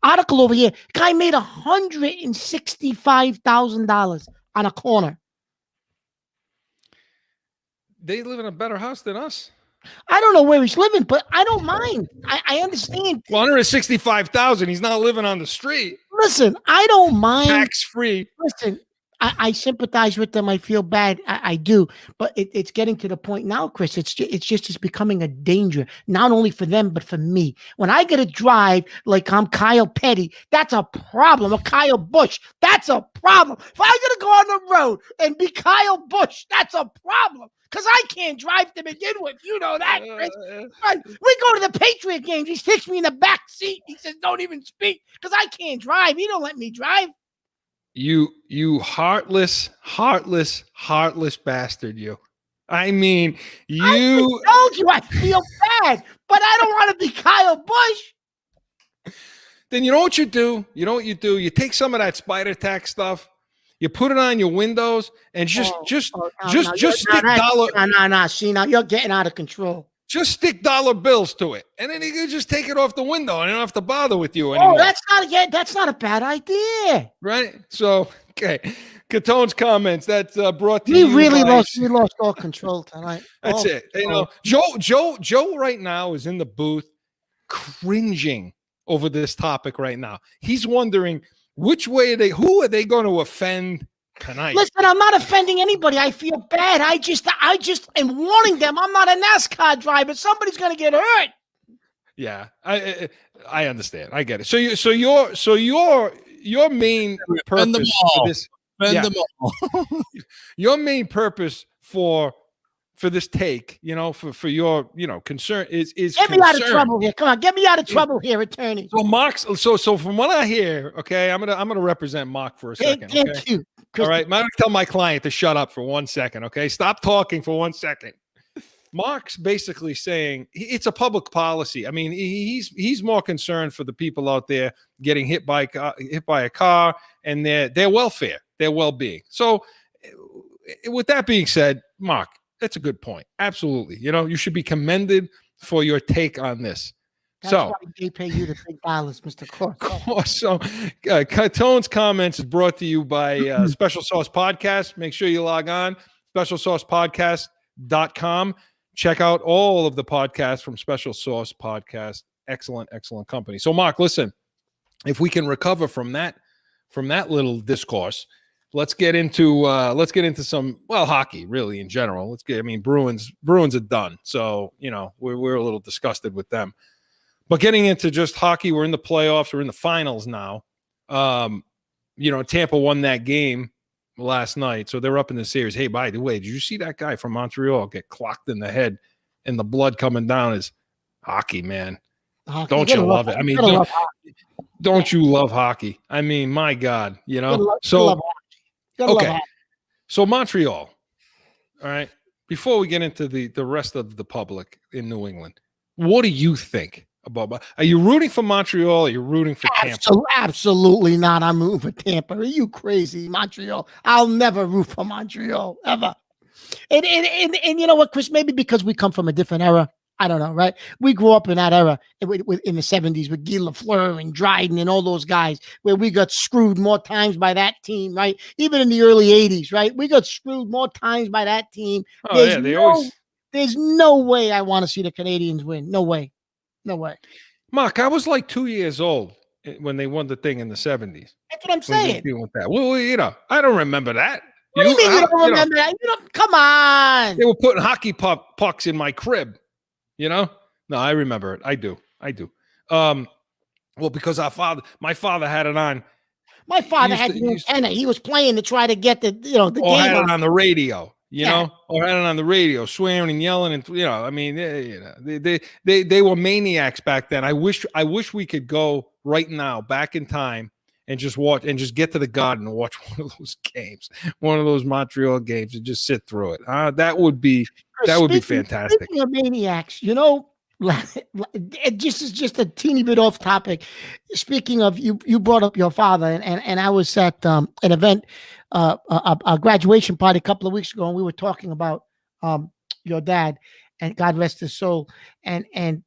article over here. Guy made $165,000 on a corner. They live in a better house than us. I don't know where he's living, but I don't mind. I understand. Well, $165,000. He's not living on the street. Listen, I don't mind. Tax free. Listen, I sympathize with them. I feel bad. I do. But it's getting to the point now, Chris. It's becoming a danger, not only for them, but for me. When I get to drive like I'm Kyle Petty, that's a problem. Or Kyle Busch, that's a problem. If I got to go on the road and be Kyle Busch, that's a problem. Because I can't drive to begin with. You know that, Chris. We go to the Patriot games. He sticks me in the back seat. He says, don't even speak. Because I can't drive. He don't let me drive. You heartless bastard, you. I mean, you. I told you I feel bad, but I don't want to be Kyle Busch. Then you know what you do? You know what you do? You take some of that spider tax stuff. You put it on your windows and just stick dollar. No. See, now you're getting out of control. Just stick dollar bills to it, and then you can just take it off the window, and they don't have to bother with you anymore. Oh, that's not a bad idea, right? So, okay, Catone's comments. That's brought to you. We lost all control tonight. That's it. You know, Joe right now is in the booth, cringing over this topic right now. He's wondering. Who are they going to offend tonight. Listen, I'm not offending anybody. I feel bad. I just am warning them. I'm not a NASCAR driver. Somebody's gonna get hurt. Yeah, I understand. I get it. So your main purpose for this, your main purpose for this take, for your concern is get me out of trouble here. Come on, get me out of trouble here, attorney. So Mark's so from what I hear, okay, I'm gonna represent Mark for a second. Thank you. All right, I'm gonna tell my client to shut up for 1 second. Okay, stop talking for 1 second. Mark's basically saying it's a public policy. I mean, he's more concerned for the people out there getting hit by a car and their welfare, their well-being. So, with that being said, Mark, that's a good point. Absolutely, you should be commended for your take on this. That's why they pay you the big dollars, Mr. So, Catone's Comments is brought to you by Special Sauce Podcast. Make sure you log on, specialsaucepodcast.com. Check out all of the podcasts from Special Sauce Podcast. Excellent company. So, Mark, listen, if we can recover from that little discourse, let's get into some hockey really in general. Bruins are done. So, we're a little disgusted with them. But getting into just hockey, we're in the playoffs. We're in the finals now. Tampa won that game last night, so they're up in the series. Hey, by the way, did you see that guy from Montreal get clocked in the head and the blood coming down? Is hockey, man. Don't you love it? I mean, don't you love hockey? I mean, my God, So Montreal. All right. Before we get into the rest of the public in New England, what do you think about? Are you rooting for Montreal? Or are you rooting for Tampa? Absolutely not. I'm rooting for Tampa. Are you crazy, Montreal? I'll never root for Montreal ever. And you know what, Chris? Maybe because we come from a different era. I don't know, right? We grew up in that era in the 70s with Guy Lafleur and Dryden and all those guys, where we got screwed more times by that team, right? Even in the early 80s, right? We got screwed more times by that team. There's no way I want to see the Canadians win. No way. Mark, I was like 2 years old when they won the thing in the 70s. That's what I'm saying. With that. Well, I don't remember that. What do you mean you don't remember that? Come on. They were putting hockey pucks in my crib. No, I remember it. I do. Well, because my father had it on. My father had the antenna. He was playing to try to get the game. Or had it on the radio, or had it on the radio, swearing and yelling, and I mean, they were maniacs back then. I wish we could go right now back in time and just watch and just get to the Garden and watch one of those games, one of those Montreal games, and just sit through it. That would be fantastic. Speaking of maniacs, this is just a teeny bit off topic. Speaking of, you brought up your father, and I was at an event, a graduation party a couple of weeks ago, and we were talking about your dad, and God rest his soul, and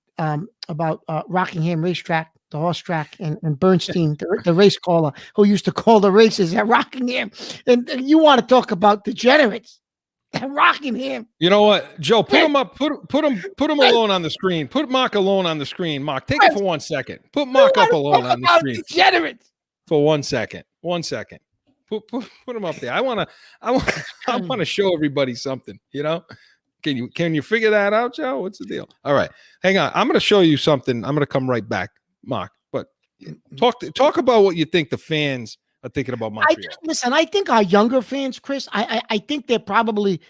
about Rockingham Racetrack, the horse track, and Bernstein, the race caller, who used to call the races at Rockingham. And you want to talk about degenerates at Rockingham? You know what, Joe? Put him up. Put him alone on the screen. Put Mark alone on the screen. Mark, take it for 1 second. Put Mark up alone on the screen. Degenerates. For 1 second. 1 second. Put him up there. I want to show everybody something. Can you figure that out, Joe? What's the deal? All right, hang on. I'm going to show you something. I'm going to come right back, Mark. But talk about what you think the fans are thinking about Montreal. I think our younger fans, Chris, I think they probably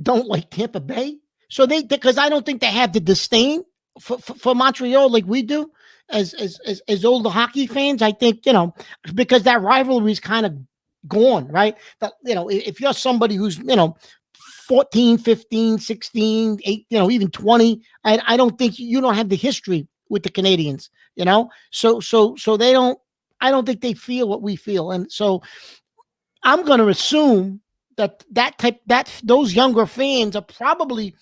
don't like Tampa Bay. So because I don't think they have the disdain for Montreal like we do as older hockey fans. I think, because that rivalry is kind of gone, right? That, if you're somebody who's, 14, 15, 16, 8, even 20, I don't think you don't have the history with the Canadians, so they don't, I don't think they feel what we feel. And so I'm going to assume that those younger fans are probably,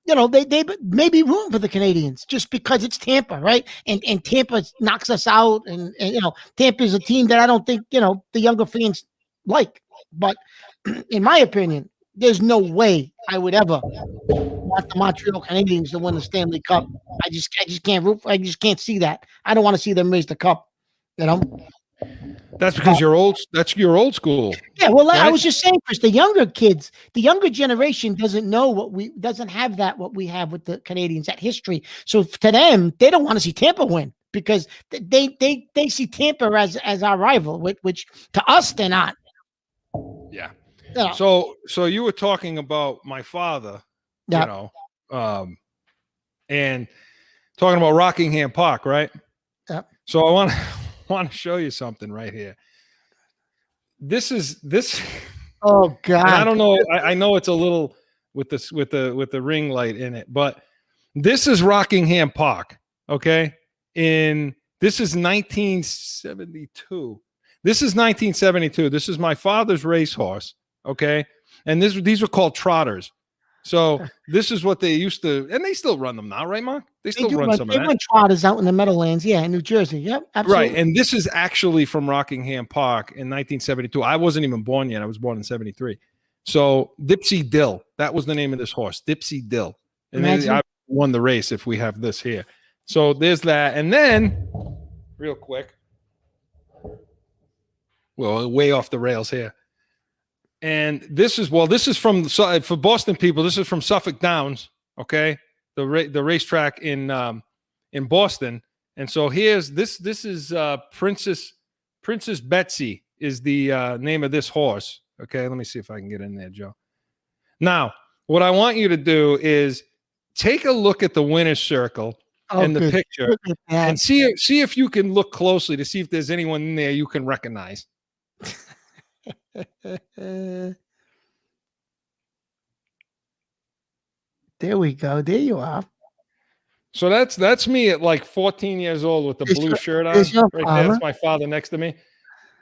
they may be rooting for the Canadians just because it's Tampa, right? And Tampa knocks us out. And Tampa is a team that I don't think, the younger fans like. But in my opinion, there's no way I would ever want the Montreal Canadiens to win the Stanley Cup. I just can't root. I just can't see that. I don't want to see them raise the cup. That's because you're old. That's your old school. Yeah, well, I right? was just saying, Chris, the younger kids, the younger generation doesn't know doesn't have what we have with the Canadians, that history. So to them, they don't want to see Tampa win because they see Tampa as our rival, which to us they're not. Yeah. You know. So you were talking about my father, Yeah. you know, and talking about Rockingham Park, right? Yeah. So I want to show you something right here. This. Oh God! I don't know. I know it's a little with the ring light in it, but this is Rockingham Park. Okay, this is 1972. This is 1972. This is my father's racehorse. Okay, and these were called trotters. So this is what they used to, and they still run them now, right, Mark? They still run some of that. They run trotters out in the Meadowlands, yeah, in New Jersey. Yep, absolutely. Right, and this is actually from Rockingham Park in 1972. I wasn't even born yet. I was born in 73. So Dipsy Dill, that was the name of this horse, Dipsy Dill. And then I won the race if we have this here. So there's that. And then, real quick, well, way off the rails here. And this is from, for Boston people, this is from Suffolk Downs, okay? The racetrack in Boston. And so this is Princess Betsy is the name of this horse. Okay, let me see if I can get in there, Joe. Now, what I want you to do is take a look at the winner's circle and the picture and see if you can look closely to see if there's anyone in there you can recognize. There we go. There you are. So that's me at like 14 years old with the blue shirt on. Right there. That's my father next to me,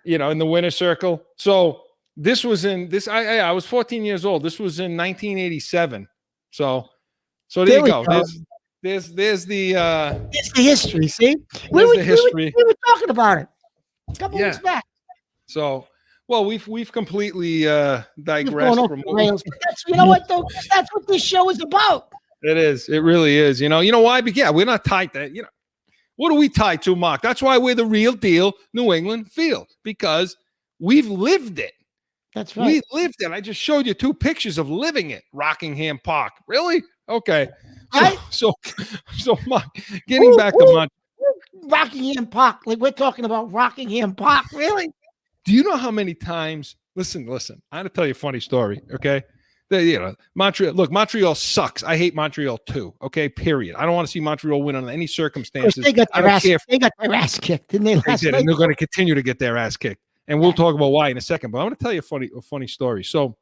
you know, in the winner's circle. So this was I was 14 years old. This was in 1987. So there you go. There's the history. See, we were talking about it a couple weeks back. So, well, we've completely digressed from rails. You know what though? That's what this show is about. It is. It really is. You know why? But yeah, we're not tied to, what are we tied to, Mark? That's why we're the real deal New England Field, because we've lived it. That's right. We lived it. I just showed you 2 pictures of living it. Rockingham Park. Really? Okay. Right? So Mark, getting back to Montreal. Rockingham Park. Like we're talking about Rockingham Park. Really? Do you know how many times? Listen. I'm going to tell you a funny story. Okay. Montreal sucks. I hate Montreal too. Okay. Period. I don't want to see Montreal win under any circumstances. They got their ass kicked, didn't they? They did, and they're going to continue to get their ass kicked. And we'll talk about why in a second. But I'm going to tell you a funny story. So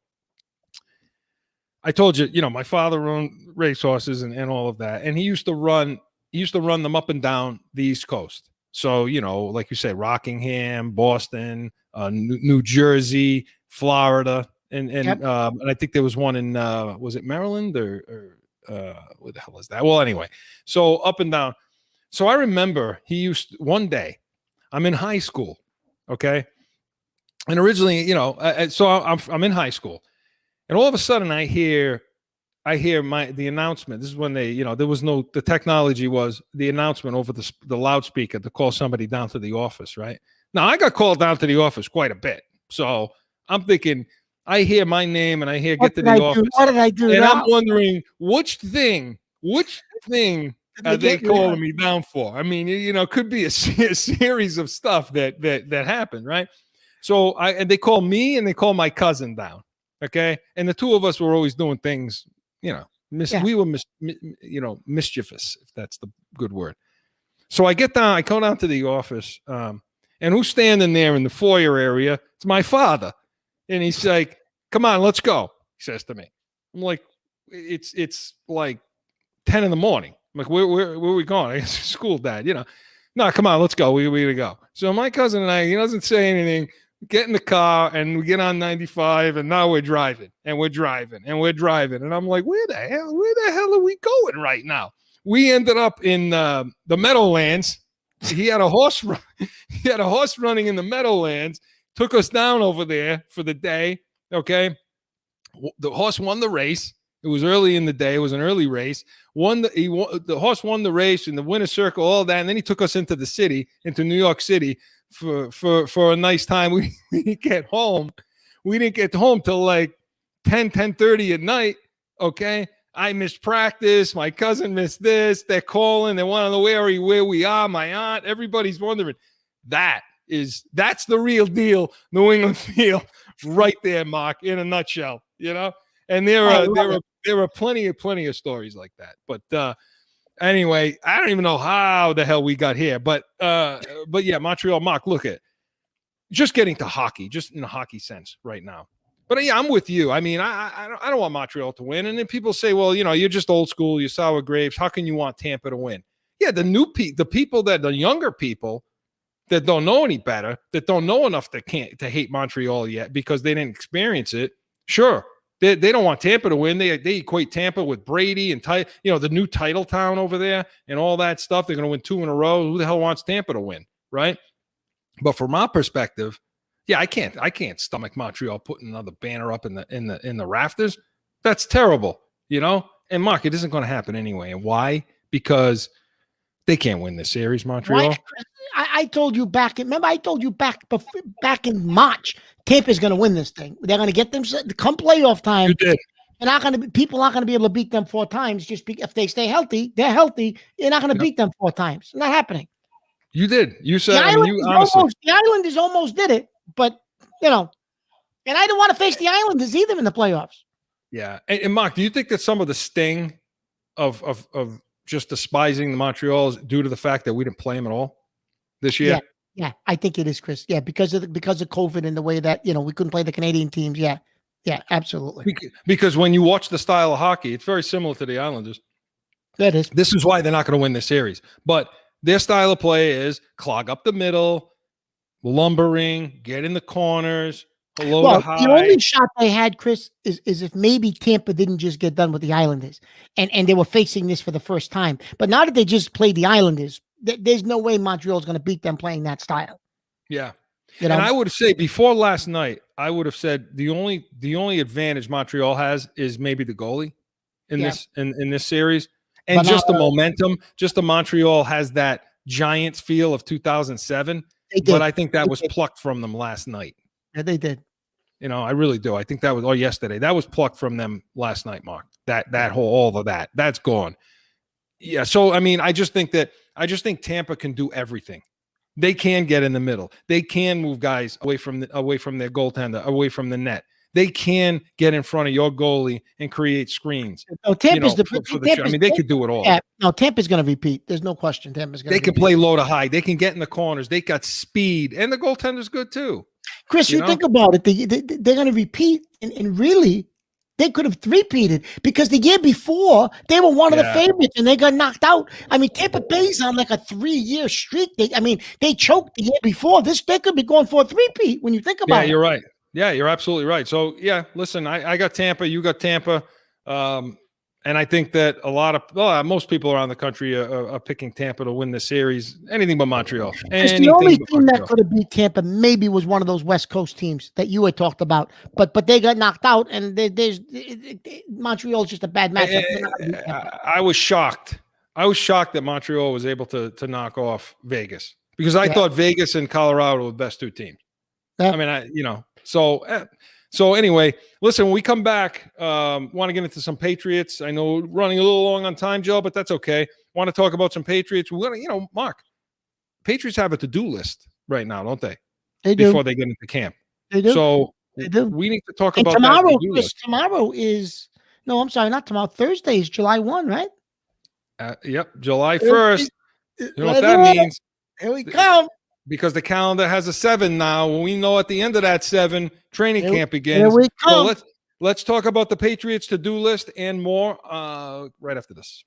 I told you, my father owned racehorses and all of that. And he used to run them up and down the East Coast. So, like you said, Rockingham, Boston, New Jersey, Florida. And I think there was one in, was it Maryland or what the hell is that? Well, anyway, so up and down. So I remember one day, I'm in high school. Okay. And originally, so I'm in high school, and all of a sudden I hear the announcement. This is when there was the technology was the announcement over the loudspeaker to call somebody down to the office. Right now, I got called down to the office quite a bit. So I'm thinking, I hear my name and I hear get to the office. What did I do? And I'm wondering which thing are they calling me down for? I mean, it could be a series of stuff that happened, right? So and they call me and they call my cousin down. Okay. And the 2 of us were always doing things, we were, mischievous, if that's the good word. So I go down to the office, and who's standing there in the foyer area? It's my father. And he's like, "Come on, let's go," he says to me. I'm like, it's like 10 in the morning. I'm like, where are we going? I guess school, Dad, No, come on, let's go. We gotta go. So my cousin and I, he doesn't say anything. Get in the car and we get on 95 and now we're driving and we're driving and we're driving. And I'm like, where the hell are we going right now? We ended up in the Meadowlands. He had a horse running in the Meadowlands, took us down over there for the day. Okay. The horse won the race. It was early in the day. It was an early race. The horse won the race in the winner's circle, all that. And then he took us into the city, into New York City, for a nice time. We didn't get home. We didn't get home till like 10:30 at night. Okay. I missed practice. My cousin missed this. They're calling. They want to know where we are. My aunt. Everybody's wondering. That's the real deal. New England feel right there, Mark, in a nutshell. You know, and there are plenty of stories like that. But anyway, I don't even know how the hell we got here. But yeah, Montreal, Mark. Look at just getting to hockey, just in the hockey sense right now. But yeah, I'm with you. I mean, I don't want Montreal to win. And then people say, well, you know, you're just old school. You're sour grapes. How can you want Tampa to win? Yeah, the younger people that don't know any better, that don't know enough to hate Montreal yet because they didn't experience it. Sure, they don't want Tampa to win. They equate Tampa with Brady and the new title town over there and all that stuff. They're going to win 2 in a row. Who the hell wants Tampa to win, right? But from my perspective, yeah, I can't stomach Montreal putting another banner up in the rafters. That's terrible, you know. And Mark, it isn't going to happen anyway. And why? Because they can't win this series, Montreal. Why? I told you back in March, Tampa's going to win this thing. They're going to get them come playoff time. You did. People aren't going to be able to beat them 4 times. If they stay healthy, they're healthy. You're not going to beat them 4 times. It's not happening. You did. You said the Islanders almost did it. But, you know, and I don't want to face the Islanders either in the playoffs. Yeah. And Mark, do you think that some of the sting of just despising the Montreal is due to the fact that we didn't play them at all this year? Yeah, I think it is, Chris. Yeah, because of COVID and the way that, you know, we couldn't play the Canadian teams. Yeah, absolutely. Because when you watch the style of hockey, it's very similar to the Islanders. That is. This is why they're not going to win this series. But their style of play is clog up the middle, lumbering, get in the corners, low to high. The only shot they had, Chris, is if maybe Tampa didn't just get done with the Islanders and they were facing this for the first time. But now that they just played the Islanders, there's no way Montreal's going to beat them playing that style. Yeah. You know? And I would say before last night, I would have said the only advantage Montreal has is maybe the goalie in this series. And but just the momentum, just the Montreal has that Giants feel of 2007. But I think that was plucked from them last night. Yeah, they did. You know, I really do. I think that was yesterday. That was plucked from them last night, Mark. All of that's gone. Yeah. So I mean, I just think Tampa can do everything. They can get in the middle. They can move guys away from their goaltender, away from the net. They can get in front of your goalie and create screens. No, Tampa's they could do it all. Yeah, no, Tampa's going to repeat. There's no question. Tampa's going to. They can play low to high. They can get in the corners. They got speed, and the goaltender's good too. Chris, you think about it. They're going to repeat, and really, they could have three-peated because the year before they were one of the favorites, and they got knocked out. I mean, Tampa Bay's on like a 3-year streak. They choked the year before. They could be going for a three-peat when you think about it. Yeah, you're right. Yeah, you're absolutely right. So, yeah, listen, I got Tampa. You got Tampa. And I think that most people around the country are picking Tampa to win the series. Anything but Montreal. The only team that could have beat Tampa maybe was one of those West Coast teams that you had talked about. But they got knocked out, and Montreal's just a bad matchup. I was shocked. I was shocked that Montreal was able to knock off Vegas because I thought Vegas and Colorado were the best 2 teams. Yeah. I mean, So anyway, listen, when we come back, want to get into some Patriots. I know running a little long on time, Joe, but that's okay. Want to talk about some Patriots. We're going to, Mark, Patriots have a to-do list right now, don't they? They do. Before they get into camp. They do. So they do. We need to talk about tomorrow, that to-do list. Tomorrow is, no, I'm sorry, not tomorrow. Thursday is July 1, right? Yep, July 1st. You know what that means? Here we come. Because the calendar has a 7 now. We know at the end of that 7, training camp begins. Here we come. So let's talk about the Patriots to-do list and more right after this.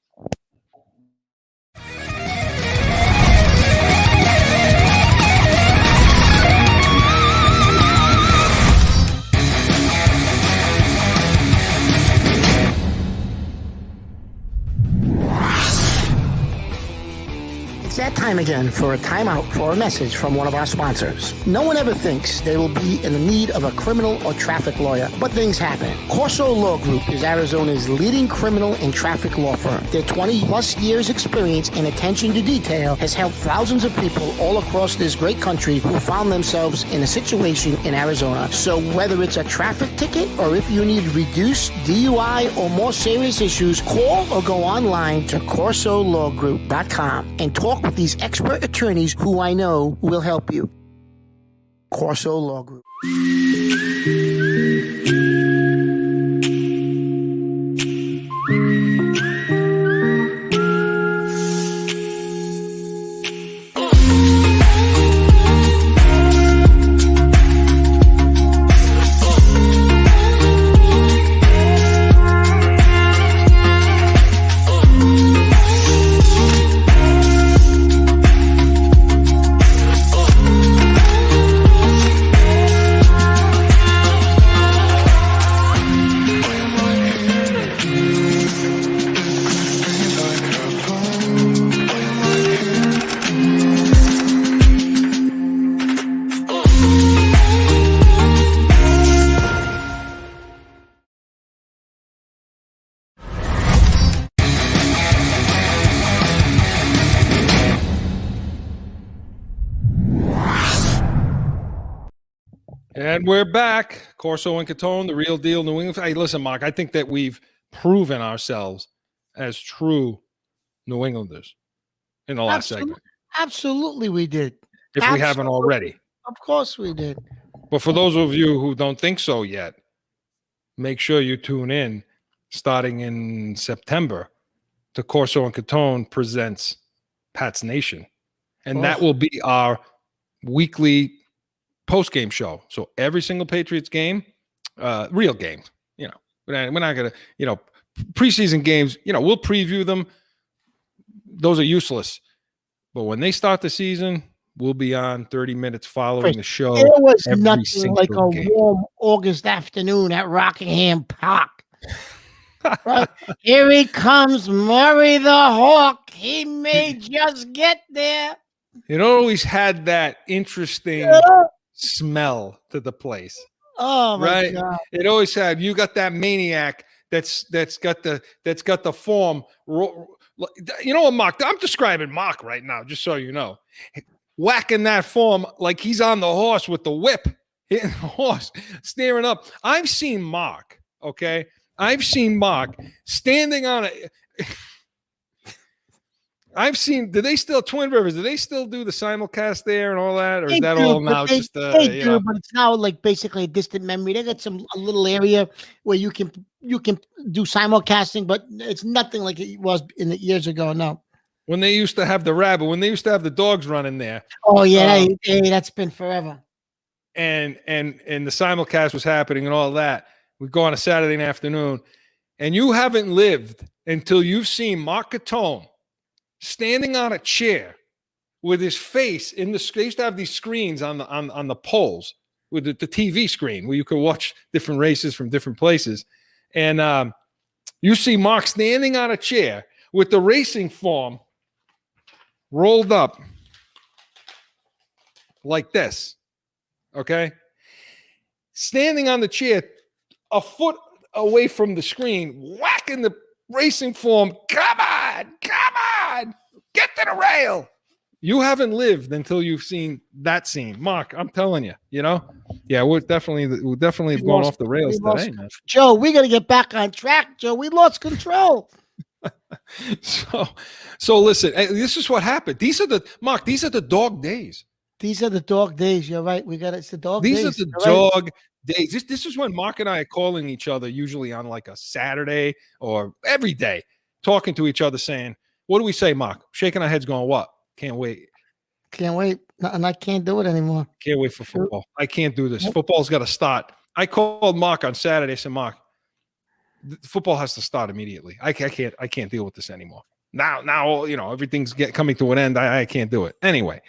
It's that time again for a timeout for a message from one of our sponsors. No one ever thinks they will be in the need of a criminal or traffic lawyer, but things happen. Corso Law Group is Arizona's leading criminal and traffic law firm. Their 20-plus years experience and attention to detail has helped thousands of people all across this great country who found themselves in a situation in Arizona. So whether it's a traffic ticket or if you need reduced DUI or more serious issues, call or go online to CorsoLawGroup.com and talk with these expert attorneys who I know will help you. Corso Law Group. And we're back. Corso and Catone, the real deal, New England. Hey, listen, Mark, I think that we've proven ourselves as true New Englanders in the last segment. Absolutely, we did. If we haven't already. Of course we did. But for those of you who don't think so yet, make sure you tune in starting in September to Corso and Catone presents Pat's Nation. And that will be our weekly post-game show. So every single Patriots game, real game, you know, we're not going to, you know, preseason games, you know, we'll preview them. Those are useless. But when they start the season, we'll be on 30 minutes following the show. It was nothing like a warm August afternoon at Rockingham Park. Right. Here he comes, Murray the Hawk. He may just get there. It always had that interesting smell to the place. Oh my God. It always had, you got that maniac that's got the form. You know what, Mark? I'm describing Mark right now, just so you know. Whacking that form like he's on the horse with the whip, hitting the horse, staring up. I've seen Mark, okay? I've seen Mark standing on a I've seen, do they still, Twin Rivers, do they still do the simulcast there and all that? Or is that all now just, they do, but it's now like basically a distant memory. They got a little area where you can do simulcasting, but it's nothing like it was in the years ago. No. When they used to have the rabbit, when they used to have the dogs running there. Oh yeah, that's been forever. And the simulcast was happening and all that. We go on a Saturday afternoon, and you haven't lived until you've seen Mark Catone standing on a chair with his face in the screen. They used to have these screens on the poles with the TV screen where you could watch different races from different places. And you see Mark standing on a chair with the racing form rolled up like this. Okay? Standing on the chair, a foot away from the screen, whacking the racing form. Come on, get to the rail. You haven't lived until you've seen that scene, Mark. I'm telling you, you know. Yeah, we're definitely going off the rails today, man. Joe, we got to get back on track, Joe. We lost control. So listen. This is what happened. These are the dog days. These are the dog days. You're right. It's the dog days. These are the dog days. This is when Mark and I are calling each other, usually on like a Saturday or every day, talking to each other, saying, "What do we say, Mark?" Shaking our heads, going, "What? Can't wait. Can't wait." And I can't do it anymore. Can't wait for football. I can't do this. Football's got to start. I called Mark on Saturday. I said, "Mark, football has to start immediately. I can't deal with this anymore. Now, you know, everything's coming to an end. I can't do it." Anyway,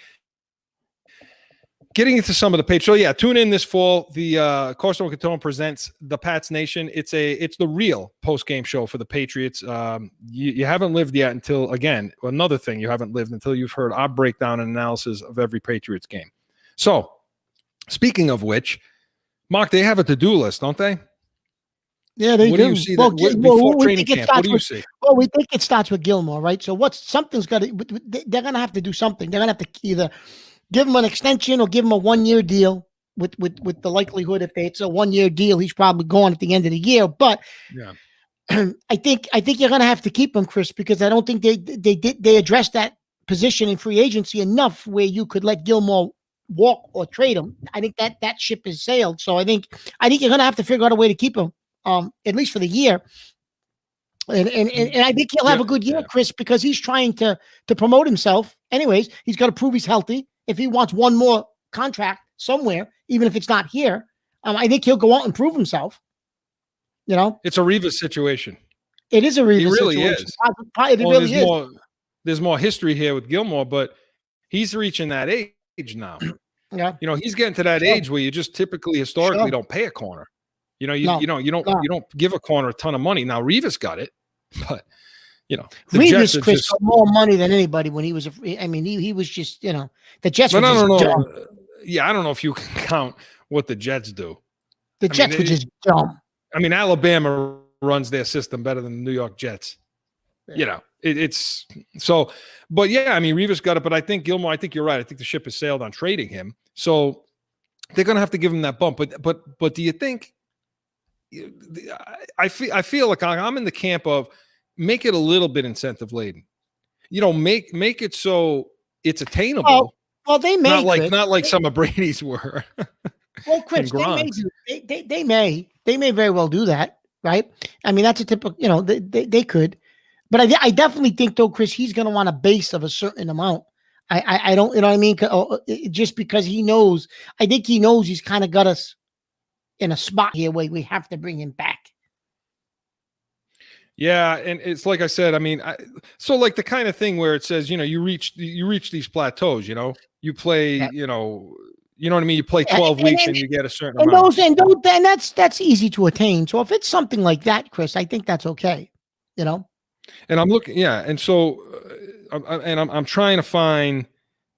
getting into some of the page. So yeah, tune in this fall. The Corso and Catone presents the Pats Nation. It's the real post-game show for the Patriots. You haven't lived yet until, again, another thing, you haven't lived until you've heard our breakdown and analysis of every Patriots game. So speaking of which, Mark, they have a to-do list, don't they? Yeah, they what do you see before training camp? What do you see? Well, we think it starts with Gilmore, right? So something's got to, they're going to have to do something. They're going to have to either give him an extension or give him a 1-year deal with the likelihood if it's a 1-year deal, he's probably gone at the end of the year. But yeah, I think you're going to have to keep him, Chris, because I don't think they addressed that position in free agency enough where you could let Gilmore walk or trade him. I think that ship has sailed. So I think you're going to have to figure out a way to keep him, at least for the year. And I think he'll have a good year, Chris, because he's trying to promote himself. Anyways, he's got to prove he's healthy. If he wants one more contract somewhere, even if it's not here, I think he'll go out and prove himself. You know, it's a Revis situation. It is a Revis really situation. Is. It really is. There's more history here with Gilmore, but he's reaching that age now. Yeah, you know, he's getting to that age where you just typically, historically, don't pay a corner. You know, you don't give a corner a ton of money. Now Revis got it, but you know, Revis, Chris, got more money than anybody when he was. He was just, you know, the Jets. But were I don't know. dumb. Yeah, I don't know if you can count what the Jets do. The Jets were just dumb. I mean, Alabama runs their system better than the New York Jets. Yeah. You know, it's so. But yeah, I mean, Revis got it. But I think Gilmore. I think you're right. I think the ship has sailed on trading him. So they're going to have to give him that bump. But do you think? I feel like I'm in the camp of make it a little bit incentive laden. You know, make it so it's attainable. Well, they may not like some of Brady's were. Well, Chris, they may very well do that, right? I mean, that's a typical. You know, they could, but I definitely think though, Chris, he's going to want a base of a certain amount. I don't, you know what I mean? Just because he knows, I think he knows he's kind of got us in a spot here where we have to bring him back. Yeah, and it's like I said, I mean, so like the kind of thing where it says, you know, you reach these plateaus, you know, you play, you know what I mean? You play 12 weeks and you get a certain amount. And that's easy to attain. So if it's something like that, Chris, I think that's okay, you know? And I'm looking, yeah. And so, I'm trying to find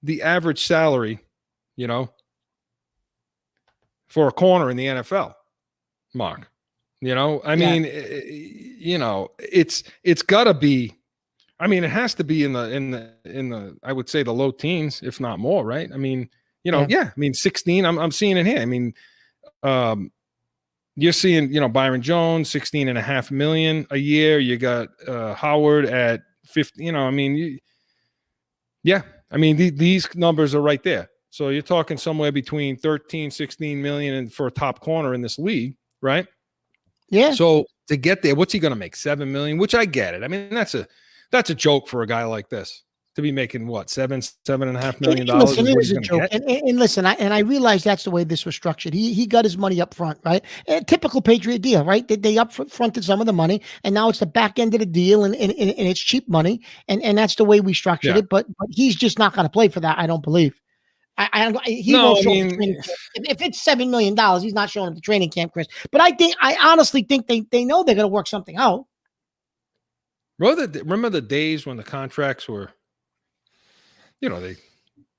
the average salary, you know, for a corner in the NFL, Mark. You know, I mean, you know, it's gotta be, I mean, it has to be in the, I would say the low teens, if not more, right? I mean, you know, I mean, 16, I'm seeing it here. I mean, you're seeing, you know, Byron Jones, 16.5 million a year. You got Howard at 50, you know, I mean, I mean, these numbers are right there. So you're talking somewhere between 13, 16 million and for a top corner in this league, right? Yeah. So to get there, what's he going to make? 7 million, which I get it. I mean, that's a joke for a guy like this to be making what, $7.5 million. Listen, it is a joke. And listen, I realize that's the way this was structured. He got his money up front, right? A typical Patriot deal, right? They up fronted some of the money, and now it's the back end of the deal, and it's cheap money, and that's the way we structured it. But he's just not going to play for that, I don't believe. He won't show up to training camp. If it's $7 million, he's not showing up to training camp, Chris. But I honestly think they know they're going to work something out. Remember the days when the contracts were, you know,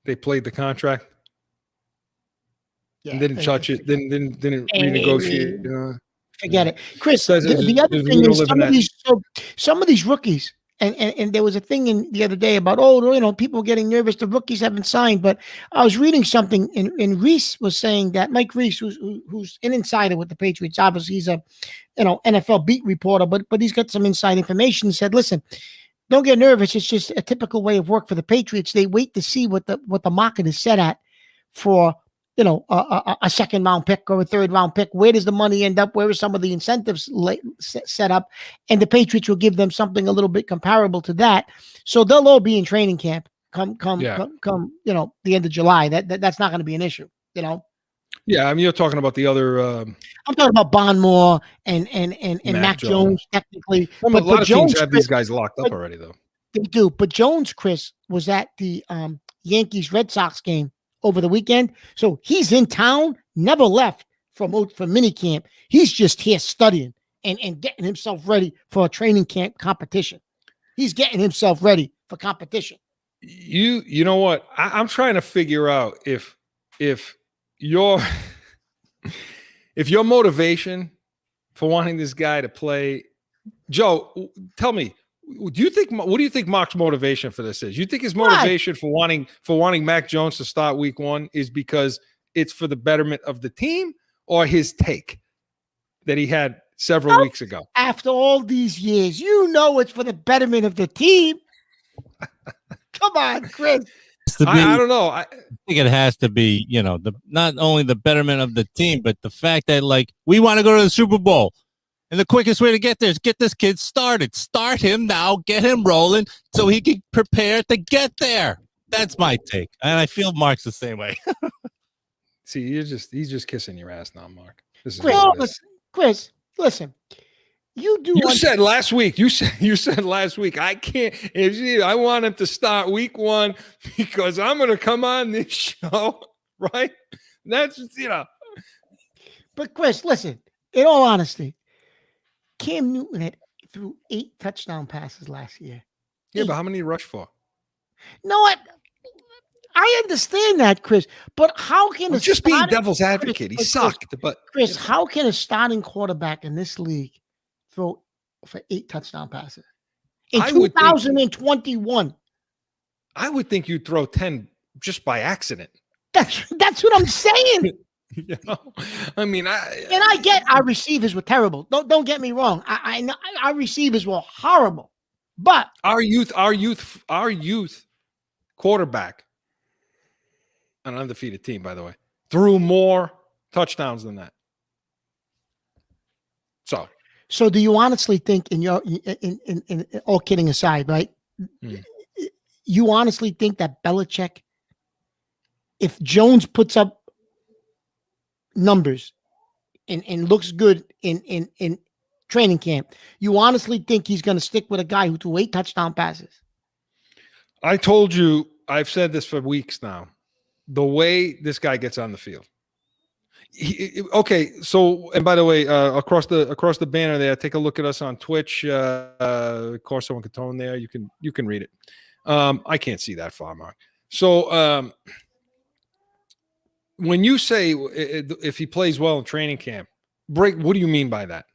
they played the contract and didn't touch it, didn't renegotiate. You know? Forget it, Chris. The other thing is some of these rookies. And there was a thing in the other day about, you know, people getting nervous. The rookies haven't signed, but I was reading something, and Reese was saying that Mike Reese, who's an insider with the Patriots, obviously he's a, you know, NFL beat reporter, but he's got some inside information. Said, listen, don't get nervous. It's just a typical way of work for the Patriots. They wait to see what the market is set at for, you know, a second round pick or a third round pick. Where does the money end up? Where are some of the incentives set up? And the Patriots will give them something a little bit comparable to that. So they'll all be in training camp come, you know, the end of July. That's not going to be an issue, you know? Yeah. I mean, you're talking about the other, I'm talking about Bondmore and Mac Jones technically. Well, a lot of teams have these guys locked up already though. They do. But Jones, Chris, was at the Yankees Red Sox game over the weekend. So he's in town, never left from minicamp. He's just here studying and getting himself ready for a training camp competition. He's getting himself ready for competition. You know what? I'm trying to figure out if your motivation for wanting this guy to play, Joe, tell me, what do you think Mark's motivation for this is? You think his motivation for wanting Mac Jones to start week 1 is because it's for the betterment of the team, or his take that he had several weeks ago? After all these years, it's for the betterment of the team. Come on, Chris. I don't know. I think it has to be, not only the betterment of the team, but the fact that, like, we want to go to the Super Bowl. And the quickest way to get there is get this kid started. Start him now, get him rolling so he can prepare to get there. That's my take. And I feel Mark's the same way. See, he's just kissing your ass now, Mark. This is Chris, listen. You said last week. You said last week. I can't. I want him to start week 1 because I'm going to come on this show, right? That's But Chris, listen. In all honesty, Cam Newton threw 8 touchdown passes last year. Yeah, but how many rushed for? No, I understand that, Chris. But how can just being devil's advocate? He sucked. But Chris, how can a starting quarterback in this league throw for 8 touchdown passes in 2021? I would think you'd throw 10 just by accident. That's what I'm saying. I mean, I get our receivers were terrible. Don't get me wrong. I know our receivers were horrible, but our youth quarterback, an undefeated team, by the way, threw more touchdowns than that. So do you honestly think, in all kidding aside, right? You honestly think that Belichick, if Jones puts up numbers and looks good in training camp, you honestly think he's going to stick with a guy who threw 8 touchdown passes? I told you, I've said this for weeks now, the way this guy gets on the field. Okay, so, and by the way, across the banner there, take a look at us on Twitch, Corso and Catone there. You can read it. I can't see that far, Mark. So when you say if he plays well in training camp, what do you mean by that?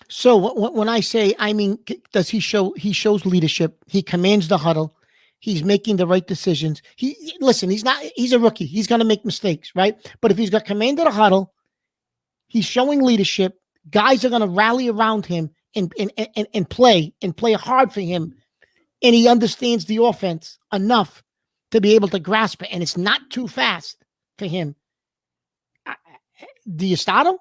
So when I say, I mean, does he shows leadership? He commands the huddle. He's making the right decisions. He's a rookie. He's going to make mistakes, right? But if he's got command of the huddle, he's showing leadership. Guys are going to rally around him and play hard for him. And he understands the offense enough to be able to grasp it. And it's not too fast for him. Do you start him?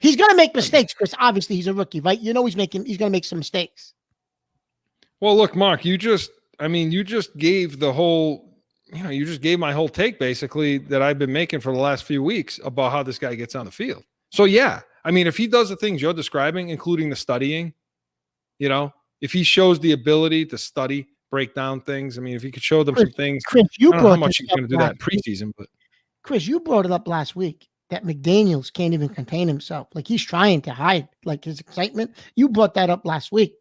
He's going to make mistakes, Chris. Obviously, he's a rookie, right? He's going to make some mistakes. Well, look, Mark, you just gave you just gave my whole take, basically, that I've been making for the last few weeks about how this guy gets on the field. So, yeah, I mean, if he does the things you're describing, including the studying, if he shows the ability to study, break down things, I mean, if he could show them some things, Chris, I don't know how much he's going to do that in preseason. But Chris, you brought it up last week that McDaniels can't even contain himself. Like, he's trying to hide, like, his excitement. You brought that up last week.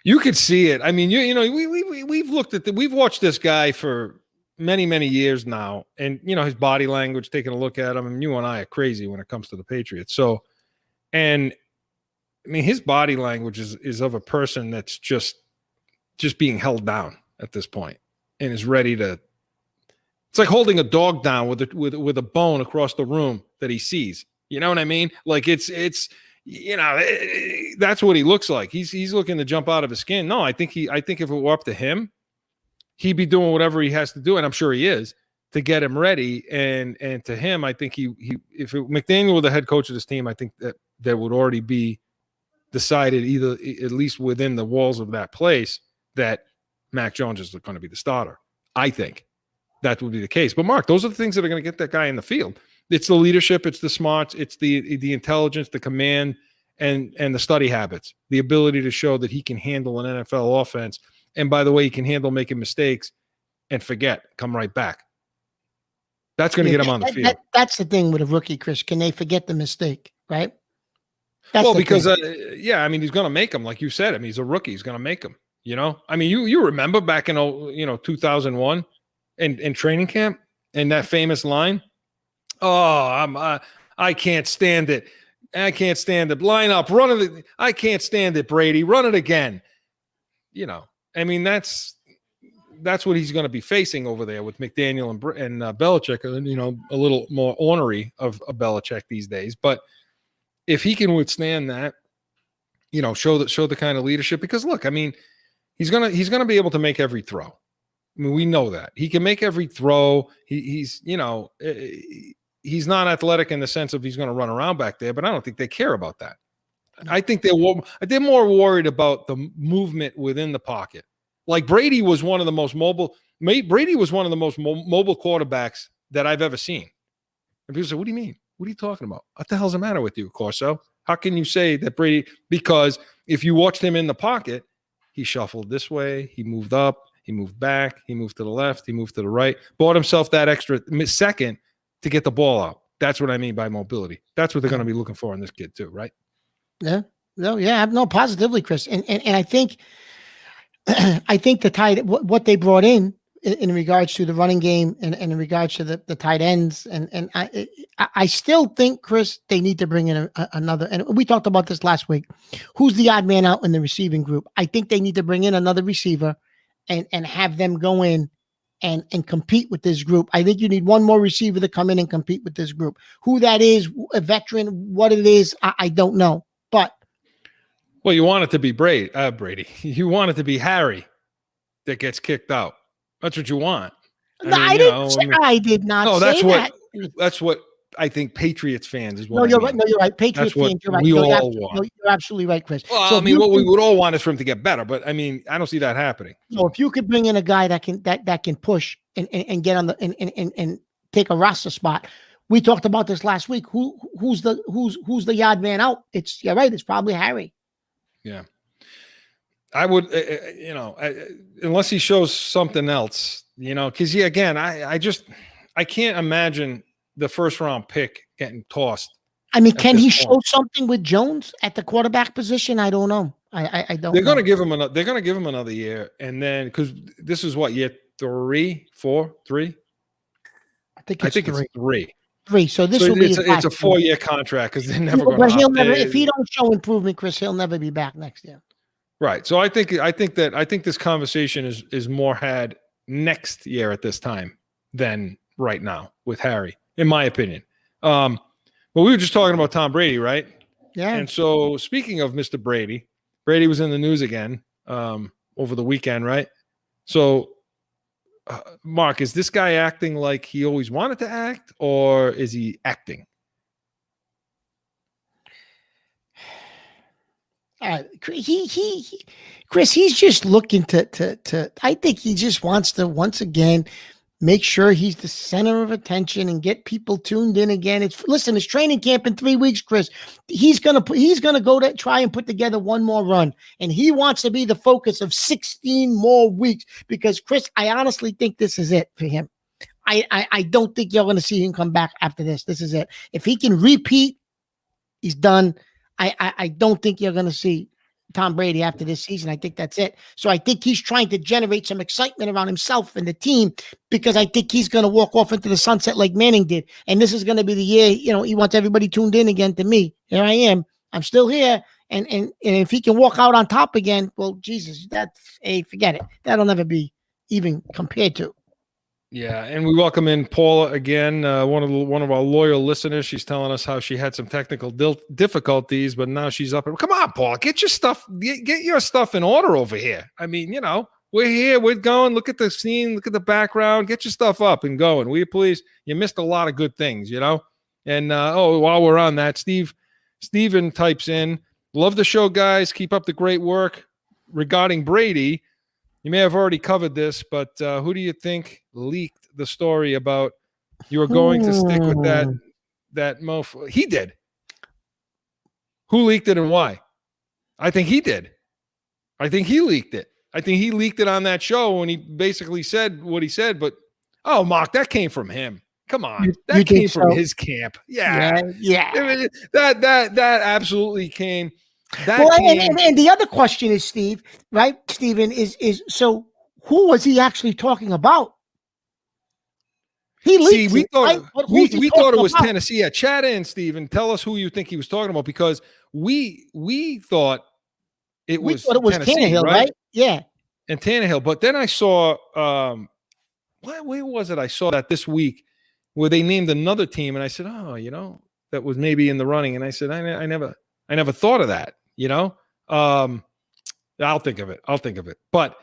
You could see it. I mean, we've watched this guy for many, many years now, and his body language, taking a look at him, and you and I are crazy when it comes to the Patriots. So, and I mean, his body language is of a person that's just being held down at this point and is ready to. It's like holding a dog down with a bone across the room that he sees. You know what I mean? Like it's. That's what he looks like. He's looking to jump out of his skin. No, I think if it were up to him, he'd be doing whatever he has to do, and I'm sure he is, to get him ready. And to him, I think if McDaniel were the head coach of this team, I think that would already be decided, either at least within the walls of that place, that Mac Jones is going to be the starter. I think that would be the case. But Mark, those are the things that are going to get that guy in the field. It's the leadership, it's the smarts, it's the intelligence, the command, and the study habits, the ability to show that he can handle an NFL offense. And by the way, he can handle making mistakes and forget, come right back. That's going to get him on the field. That's the thing with a rookie, Chris. Can they forget the mistake, right? Well, because I mean, he's going to make them, like you said. I mean, he's a rookie. He's going to make them. You know, I mean, you remember back in 2001 in training camp, and that famous line, "Oh, I can't stand it. I can't stand it. Line up, run it. I can't stand it, Brady. Run it again." You know, I mean, that's what he's going to be facing over there with McDaniel and Belichick. You know, a little more ornery of Belichick these days, but if he can withstand that, you know, show the kind of leadership. Because look, I mean, he's gonna be able to make every throw. I mean, we know that he can make every throw. He's not athletic in the sense of he's going to run around back there, but I don't think they care about that. I think they're more worried about the movement within the pocket. Like Brady was one of the most mobile. Brady was one of the most mobile quarterbacks that I've ever seen. And people say, "What do you mean? What are you talking about? What the hell's the matter with you, Corso? How can you say that Brady?" Because if you watched him in the pocket, he shuffled this way, he moved up, he moved back, he moved to the left, he moved to the right, bought himself that extra second to get the ball out. That's what I mean by mobility. That's what they're going to be looking for in this kid too, right? Yeah. No, positively, Chris. And I think the tight, what they brought in regards to the running game and in regards to the tight ends. And I still think, Chris, they need to bring in another, and we talked about this last week. Who's the odd man out in the receiving group? I think they need to bring in another receiver and have them go in and compete with this group. I think you need one more receiver to come in and compete with this group. Who that is, a veteran, what it is, I don't know. But well, you want it to be Brady. You want it to be Harry that gets kicked out. That's what you want. I did not say that. That's what I think Patriots fans is what No, you're I mean. right. No, you're right. Patriots fans, you're right. We all want. You're absolutely right, Chris. Well, so I mean, what we would all want is for him to get better, but I mean, I don't see that happening. So if you could bring in a guy that can push and get on the and take a roster spot. We talked about this last week. Who's the yard man out? You're right. It's probably Harry. Yeah. I would, unless he shows something else, because again, I can't imagine the first round pick getting tossed. I mean, can he show something with Jones at the quarterback position? I don't know. I don't. They're going to give him another. They're going to give him another year, and then because this is what, year 3, 4, 3. I think it's 3. 3. So this will be. It's a 4-year contract because they're never going to. If he don't show improvement, Chris, he'll never be back next year. Right. So I think this conversation is more had next year at this time than right now with Harry, in my opinion. But we were just talking about Tom Brady, right? Yeah. And so speaking of Mr. Brady was in the news again over the weekend, right? So, Mark, is this guy acting like he always wanted to act, or is he acting? Chris, he's just looking to. I think he just wants to once again make sure he's the center of attention and get people tuned in again. It's training camp in 3 weeks, Chris. He's gonna go to try and put together one more run, and he wants to be the focus of 16 more weeks because, Chris, I honestly think this is it for him. I don't think you're going to see him come back after this. This is it. If he can repeat, he's done. I don't think you're going to see Tom Brady after this season. I think that's it. So I think he's trying to generate some excitement around himself and the team because I think he's going to walk off into the sunset like Manning did. And this is going to be the year, he wants everybody tuned in again to me. Here I am. I'm still here. And if he can walk out on top again, well, Jesus, forget it. That'll never be even compared to. Yeah, and we welcome in Paula again, one of our loyal listeners. She's telling us how she had some technical difficulties, but now she's up. Come on, Paula, get your stuff in order over here. I mean, we're here, we're going. Look at the scene, look at the background. Get your stuff up and going. Will you please? You missed a lot of good things, And while we're on that, Steven types in, love the show, guys. Keep up the great work. Regarding Brady, you may have already covered this, but who do you think leaked the story about you were going to stick with that mofo? He did. Who leaked it and why? I think he did. I think he leaked it. I think he leaked it on that show, and he basically said what he said. But Mark, that came from him. Come on, that came from his camp. Yeah. That absolutely came. And the other question is, Steve, right? Steven is so who was he actually talking about? He leaked. We thought right? thought it was Tennessee. Yeah, chat in, Steven. Tell us who you think he was talking about, because we thought it was Tennessee, Tannehill, right? Yeah, and Tannehill. But then I saw where was it? I saw that this week where they named another team, and I said, that was maybe in the running. And I said, I never thought of that. I'll think of it. But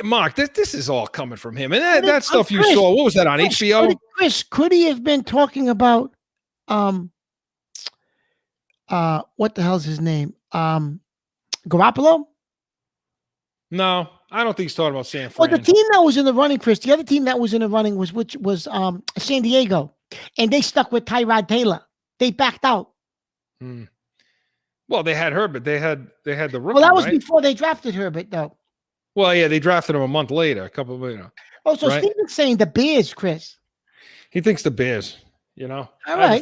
Mark, this is all coming from him, and that stuff you saw. What was that on HBO? Chris, could he have been talking about what the hell's his name? Garoppolo? No, I don't think he's talking about San Fran. Well, the team that was in the running, Chris, the other team that was in the running was San Diego, and they stuck with Tyrod Taylor. They backed out. Well, they had Herbert. They had the rookie. Well, that was right? before they drafted Herbert, though. Well, yeah, they drafted him a month later, a couple of. Oh, so right? Steven's saying the Bears, Chris. He thinks the Bears. All I right.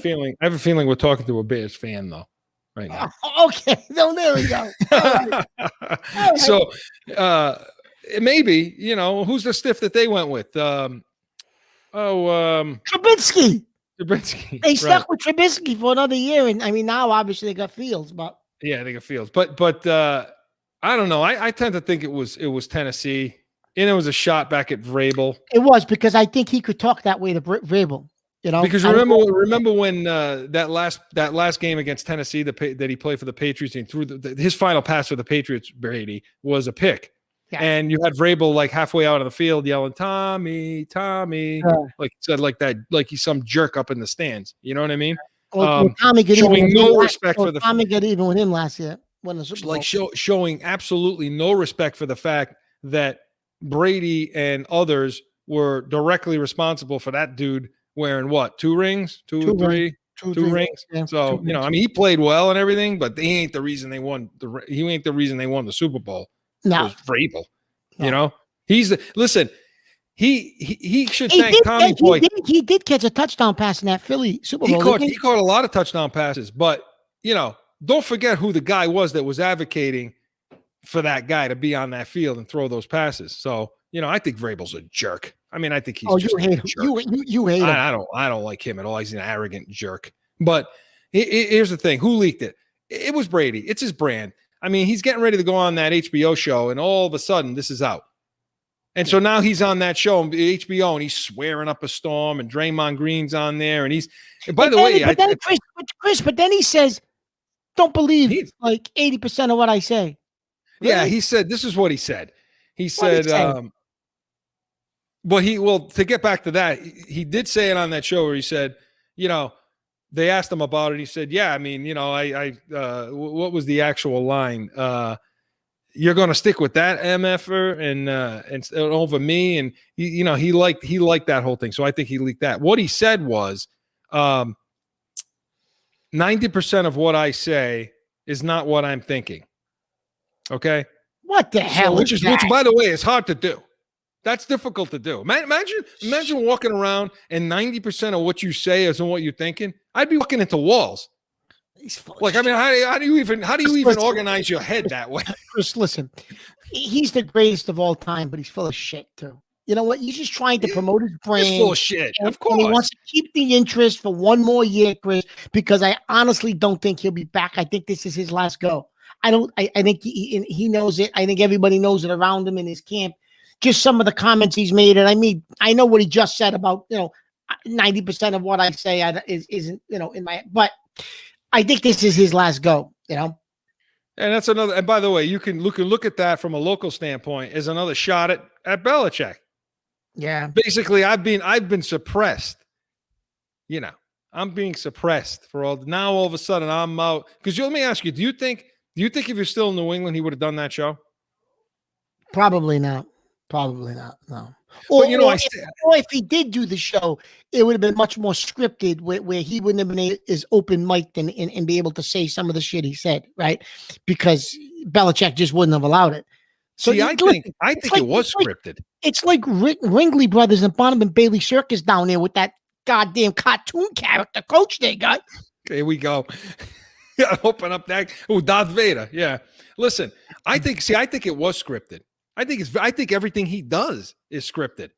have a feeling we're talking to a Bears fan, though, right now. Okay, no, there we go. Right. So, maybe who's the stiff that they went with? Trubisky. They stuck with Trubisky for another year, and I mean now obviously they got Fields, but yeah, they got Fields, but I don't know. I tend to think it was Tennessee, and it was a shot back at Vrabel. It was, because I think he could talk that way to Vrabel. Because remember when that last game against Tennessee that he played for the Patriots, and threw his final pass for the Patriots, Brady, was a pick. Yeah. And you had Vrabel like halfway out of the field yelling, "Tommy, Tommy," like said like that, like he's some jerk up in the stands. You know what I mean? Tommy showing no respect for the. Tommy got even with him last year. Like showing absolutely no respect for the fact that Brady and others were directly responsible for that dude wearing what? 2 rings, two rings. Yeah, so I mean, he played well and everything, but he ain't the reason they won. He ain't the reason they won the Super Bowl. No, it was Vrabel. No. Listen. He should thank Tommy Boy. He did catch a touchdown pass in that Philly Super Bowl. He caught a lot of touchdown passes, but don't forget who the guy was that was advocating for that guy to be on that field and throw those passes. So I think Vrabel's a jerk. I mean, I think he's just you hate him. You hate him. I don't like him at all. He's an arrogant jerk. But here's the thing: who leaked it? It was Brady. It's his brand. I mean, he's getting ready to go on that HBO show, and all of a sudden, this is out. And so now he's on that show, HBO, and he's swearing up a storm, and Draymond Green's on there, and he's. And by the way, Chris, but then he says, "Don't believe like 80% of what I say." Really? Yeah, he said. This is what he said. He said, to get back to that, he did say it on that show where he said, they asked him about it. He said, yeah, I mean, what was the actual line? You're going to stick with that MFer and over me. And he liked that whole thing. So I think he leaked that. What he said was, 90% of what I say is not what I'm thinking. Okay. What the hell? Which, by the way, is hard to do. That's difficult to do. Imagine walking around and 90% of what you say isn't what you're thinking. I'd be walking into walls. Like, I mean, how do you even organize your head that way? Chris, listen, he's the greatest of all time, but he's full of shit too. You know what? He's just trying to promote his brand. He's full of shit. Of course. And he wants to keep the interest for one more year, Chris, because I honestly don't think he'll be back. I think this is his last go. I think he knows it. I think everybody knows it around him in his camp. Just some of the comments he's made. And I mean, I know what he just said about, 90% of what I say isn't, in my, but I think this is his last go, And that's another, and by the way, you can look at that from a local standpoint as another shot at Belichick. Yeah. Basically, I've been suppressed. I'm being suppressed now all of a sudden I'm out. Because let me ask you, do you think if you're still in New England, he would have done that show? Probably not. No. Or if he did do the show, it would have been much more scripted, where he wouldn't have been as open mic'd and be able to say some of the shit he said, right? Because Belichick just wouldn't have allowed it. So See, I think it was scripted. It's like Ringley Brothers and Bonham and Bailey Circus down there with that goddamn cartoon character coach they got. Here we go. Yeah, open up that. Oh, Darth Vader. Yeah. Listen, I think it was scripted. I think everything he does is scripted.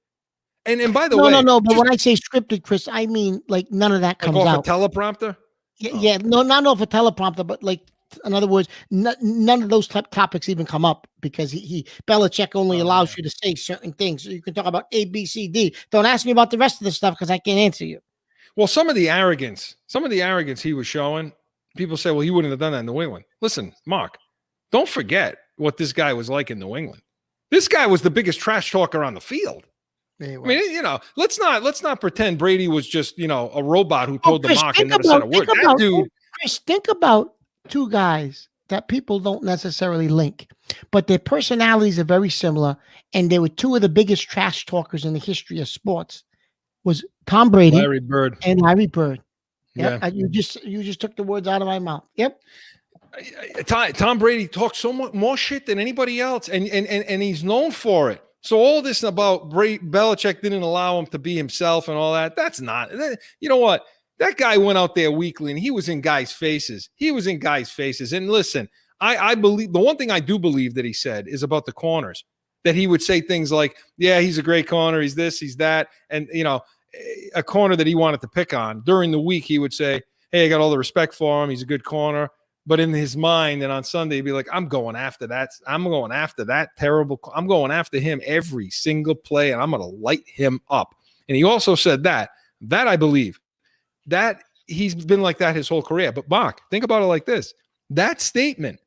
And by the way, no. But when I say scripted, Chris, I mean like none of that comes like off out. a teleprompter. Yeah, no, not off a teleprompter, but like in other words, none of those topics even come up because Belichick only allows you to say certain things. So you can talk about A, B, C, D. Don't ask me about the rest of the stuff because I can't answer you. Well, some of the arrogance he was showing, people say, well, he wouldn't have done that in New England. Listen, Mark, don't forget what this guy was like in New England. This guy was the biggest trash talker on the field. I mean, you know, let's not pretend Brady was just, you know, a robot who told the mock and never said a word. That dude, Chris, think about two guys that people don't necessarily link, but their personalities are very similar, and they were two of the biggest trash talkers in the history of sports. Was Tom Brady, Larry Bird, and Larry Bird. Yep. Yeah, you just took the words out of my mouth. Yep. Tom Brady talks so much more shit than anybody else, and he's known for it. So all this about Belichick didn't allow him to be himself and all that, that's not. You know what? That guy went out there weekly, and he was in guys' faces. And listen, I believe the one thing I do believe that he said is about the corners, that he would say things like, yeah, he's a great corner. He's this, he's that. And, you know, a corner that he wanted to pick on during the week, he would say, hey, I got all the respect for him. He's a good corner. But in his mind, and on Sunday, he'd be like, I'm going after that. I'm going after that terrible. I'm going after him every single play, and I'm going to light him up. And he also said that I believe that he's been like that his whole career. But Bach, think about it like this. That statement,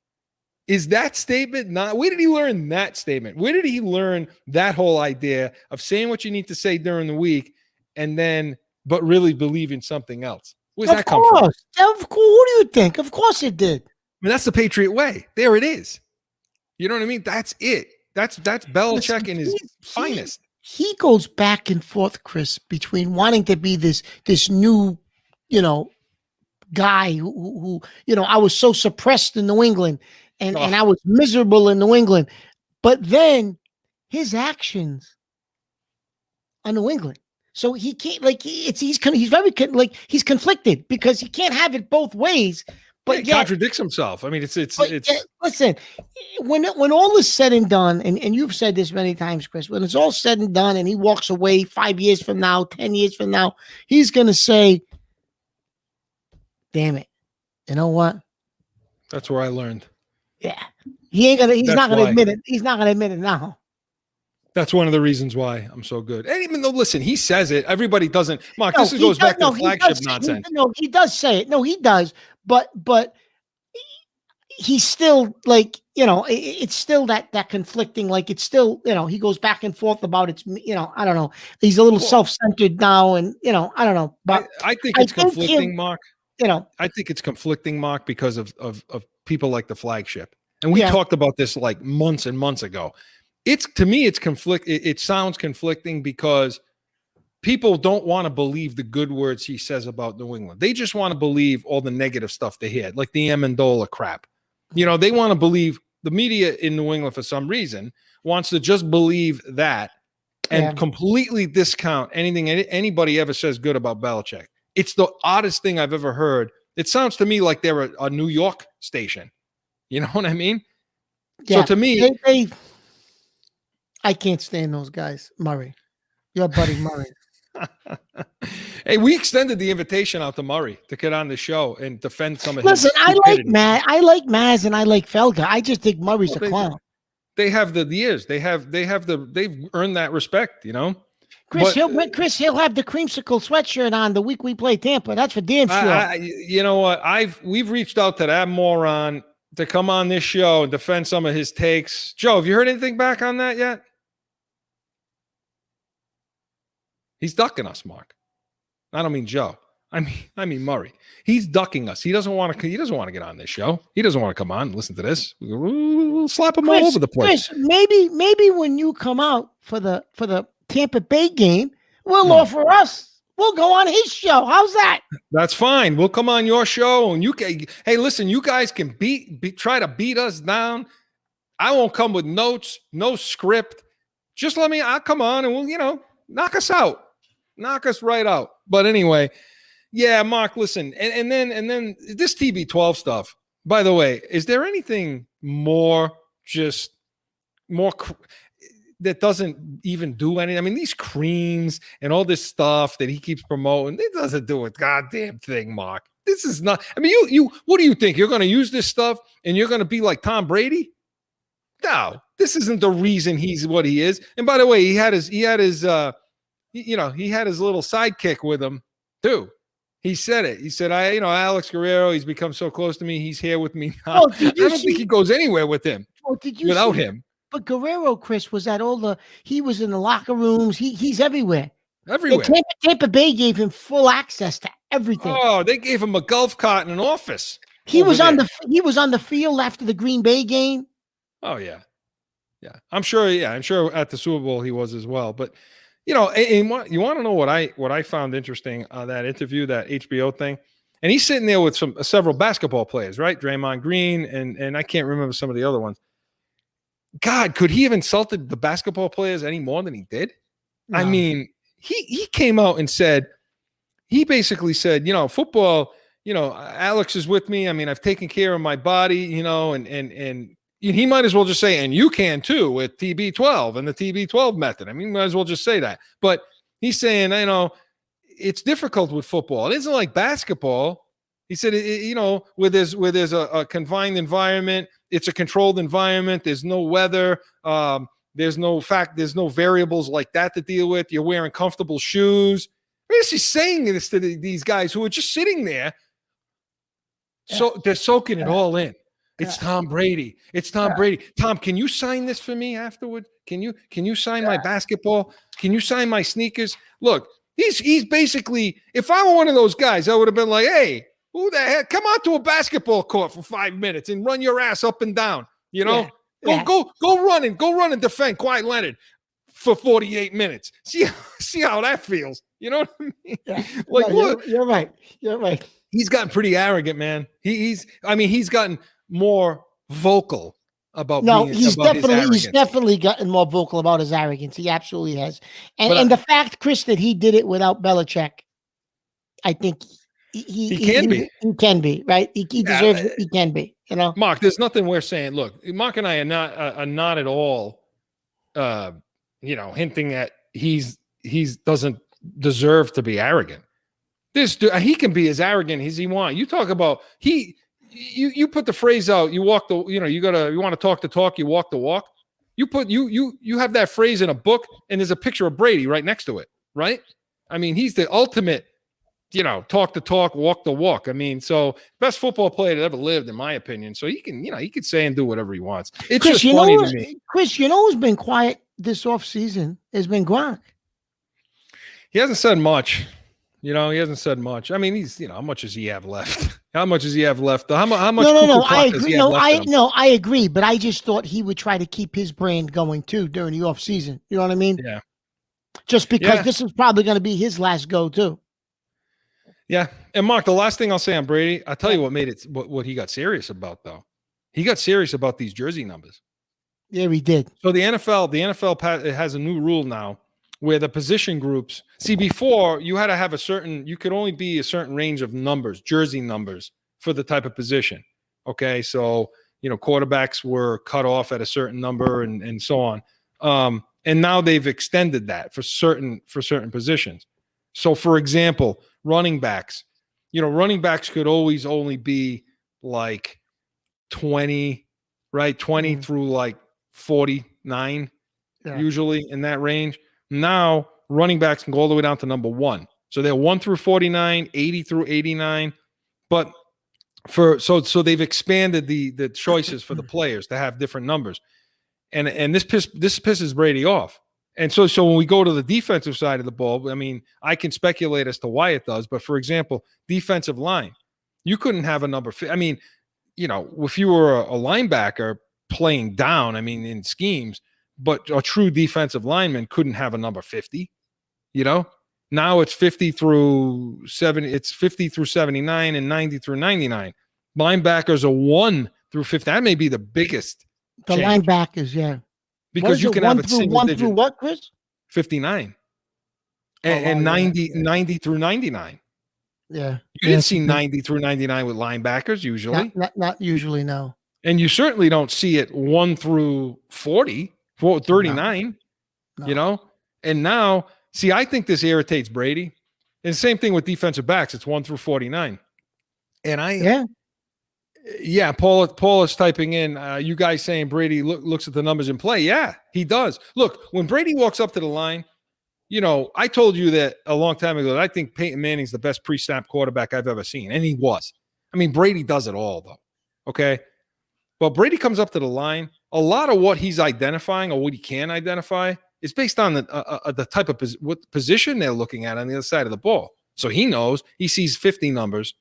not, where did he learn that statement? Where did he learn that whole idea of saying what you need to say during the week and then, but really believing something else? Where's that come from? Of course. What do you think? Of course it did. I mean, that's the Patriot way. There it is. You know what I mean? That's it. That's Belichick in his finest. He goes back and forth, Chris, between wanting to be this new, you know, guy who you know, I was so suppressed in New England and I was miserable in New England. But then his actions on New England. So he can't, like, he's conflicted because he can't have it both ways. But he contradicts himself. I mean, it's listen, when all is said and done, and you've said this many times, Chris, when it's all said and done and he walks away 5 years from now, 10 years from now, he's gonna say, damn it, you know what? That's where I learned. Yeah. He's not gonna admit it. He's not gonna admit it now. That's one of the reasons why I'm so good. And even though, listen, he says it, everybody doesn't. Mark, this goes back to the flagship nonsense. He does say it. No, he does. But he's still like, you know, it's still that conflicting, like it's still, you know, he goes back and forth about it's, you know, I don't know. He's a little self-centered now, and, you know, I don't know. But I think it's conflicting, Mark. You know, I think it's conflicting, Mark, because of people like the flagship. And we talked about this like months and months ago. To me, it's conflict. It sounds conflicting because people don't want to believe the good words he says about New England. They just want to believe all the negative stuff they hear, like the Amendola crap. You know, they want to believe the media in New England for some reason wants to just believe that and completely discount anything anybody ever says good about Belichick. It's the oddest thing I've ever heard. It sounds to me like they're a New York station. You know what I mean? Yeah. So to me, I can't stand those guys, Murray. Your buddy Murray. Hey, we extended the invitation out to Murray to get on the show and defend some of his. Listen, I like Maz and I like Felga. I just think Murray's a clown. They have the years. They've earned that respect, you know. Chris, he'll have the creamsicle sweatshirt on the week we play Tampa. That's for damn sure. You know what? We've reached out to that moron to come on this show and defend some of his takes. Joe, have you heard anything back on that yet? He's ducking us, Mark. I don't mean Joe. I mean Murray. He's ducking us. He doesn't want to get on this show. He doesn't want to come on and listen to this. We'll slap him all over the place. Chris, maybe when you come out for the Tampa Bay game, we'll offer us. We'll go on his show. How's that? That's fine. We'll come on your show, and you can. Hey, listen, you guys can try to beat us down. I won't come with notes, no script. Just I'll come on and we'll, knock us out. Knock us right out. But anyway, yeah, Mark, listen. And then this TB12 stuff, by the way, is there anything more that doesn't even do anything? I mean, these creams and all this stuff that he keeps promoting, it doesn't do a goddamn thing, Mark. This is not, I mean, you what do you think? You're going to use this stuff and you're going to be like Tom Brady? No, this isn't the reason he's what he is. And by the way, he had his little sidekick with him too. He said it. He said, Alex Guerrero, he's become so close to me. He's here with me now. I don't think he goes anywhere with him without him. But Guerrero, Chris, was at he was in the locker rooms. He's everywhere. Everywhere. Tampa Bay gave him full access to everything. Oh, they gave him a golf cart in an office. He was on the field after the Green Bay game. Oh yeah. Yeah. I'm sure at the Super Bowl he was as well. But you want to know what I found interesting on that interview, that HBO thing? And he's sitting there with several basketball players, right? Draymond Green and I can't remember some of the other ones. God, could he have insulted the basketball players any more than he did? No. I mean, he came out and he basically said, football, Alex is with me. I mean, I've taken care of my body, and he might as well just say, and you can too with TB12 and the TB12 method. I mean, might as well just say that. But he's saying, it's difficult with football. It isn't like basketball. He said, where there's a confined environment, it's a controlled environment. There's no weather. There's no variables like that to deal with. You're wearing comfortable shoes. He's saying this to these guys who are just sitting there. So they're soaking it all in. It's Tom Brady. It's Tom Brady. Tom, can you sign this for me afterward? Can you sign my basketball? Can you sign my sneakers? Look, he's basically, if I were one of those guys, I would have been like, hey, who the heck? Come out to a basketball court for 5 minutes and run your ass up and down. Go run and defend Kawhi Leonard for 48 minutes. See how that feels. You know what I mean? Yeah. Look, you're right. You're right. He's gotten pretty arrogant, man. He's gotten more vocal about. He's definitely gotten more vocal about his arrogance. He absolutely has. And the fact, Chris, that he did it without Belichick, I think he can be, right? He deserves it. He can be, Mark, there's nothing we're saying. Look, Mark and I are not at all, hinting at he doesn't deserve to be arrogant. This dude, he can be as arrogant as he wants. You talk about you put the phrase out. You walk the, you want to talk the talk. You walk the walk. You have that phrase in a book, and there's a picture of Brady right next to it, right? I mean, he's the ultimate. Talk the talk, walk the walk. I mean, so best football player that ever lived, in my opinion. So he could say and do whatever he wants. It's Chris, just funny to me. Chris, who's been quiet this offseason has been Gronk. He hasn't said much. He hasn't said much. I mean, he's, how much does he have left? How much does he have left? How much? No, I agree. I agree. But I just thought he would try to keep his brand going too during the offseason. You know what I mean? Yeah. Just because this is probably going to be his last go too. Yeah. And Mark, the last thing I'll say on Brady, I'll tell you what made it, what he got serious about though. He got serious about these jersey numbers. Yeah, he did. So the NFL has a new rule now where the position groups, before you had to have you could only be a certain range of numbers, jersey numbers for the type of position. Okay. So, quarterbacks were cut off at a certain number and so on. And now they've extended that for certain positions. So for example, running backs could always only be like 20, right? 20 through like 49, usually in that range. Now running backs can go all the way down to number 1. So they're 1 through 49, 80 through 89. But so they've expanded the choices for the players to have different numbers. And this pisses Brady off. And so when we go to the defensive side of the ball, I mean, I can speculate as to why it does. But for example, defensive line, you couldn't have a number. I mean, if you were a linebacker playing down, I mean, in schemes, but a true defensive lineman couldn't have a number 50. Now it's 50 through 70. It's 50 through 79 and 90 through 99. Linebackers are 1 through 50. That may be the biggest The change. linebackers, yeah. Because you can have a single one digit through what, Chris? 59 and 90 through 99. Yeah. You didn't see 90 through 99 with linebackers usually. Not usually, no. And you certainly don't see it 1 through 40, 39, No. you know? And now, see, I think this irritates Brady. And same thing with defensive backs. It's 1 through 49. And Paul is typing in, you guys saying Brady looks at the numbers in play. Yeah, he does. Look, when Brady walks up to the line, you know, I told you that a long time ago that I think Peyton Manning's the best pre-snap quarterback I've ever seen. And he was. I mean, Brady does it all, though. Okay? But Brady comes up to the line. A lot of what he's identifying or what he can identify is based on the type of what position they're looking at on the other side of the ball. So he knows. He sees 50 numbers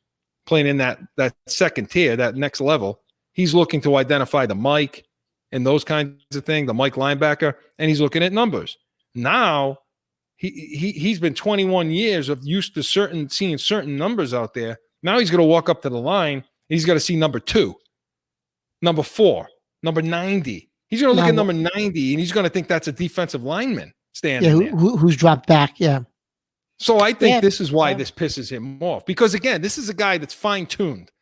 playing in that second tier, that next level. He's looking to identify the Mike and those kinds of things, the Mike linebacker, and he's looking at numbers. Now, he's been 21 years of used to seeing certain numbers out there. Now he's going to walk up to the line, and he's got to see number 2, number 4, number 90. He's going to look at number 90, and he's going to think that's a defensive lineman standing there. Who's dropped back, yeah. So I think this is why this pisses him off. Because, again, this is a guy that's fine-tuned,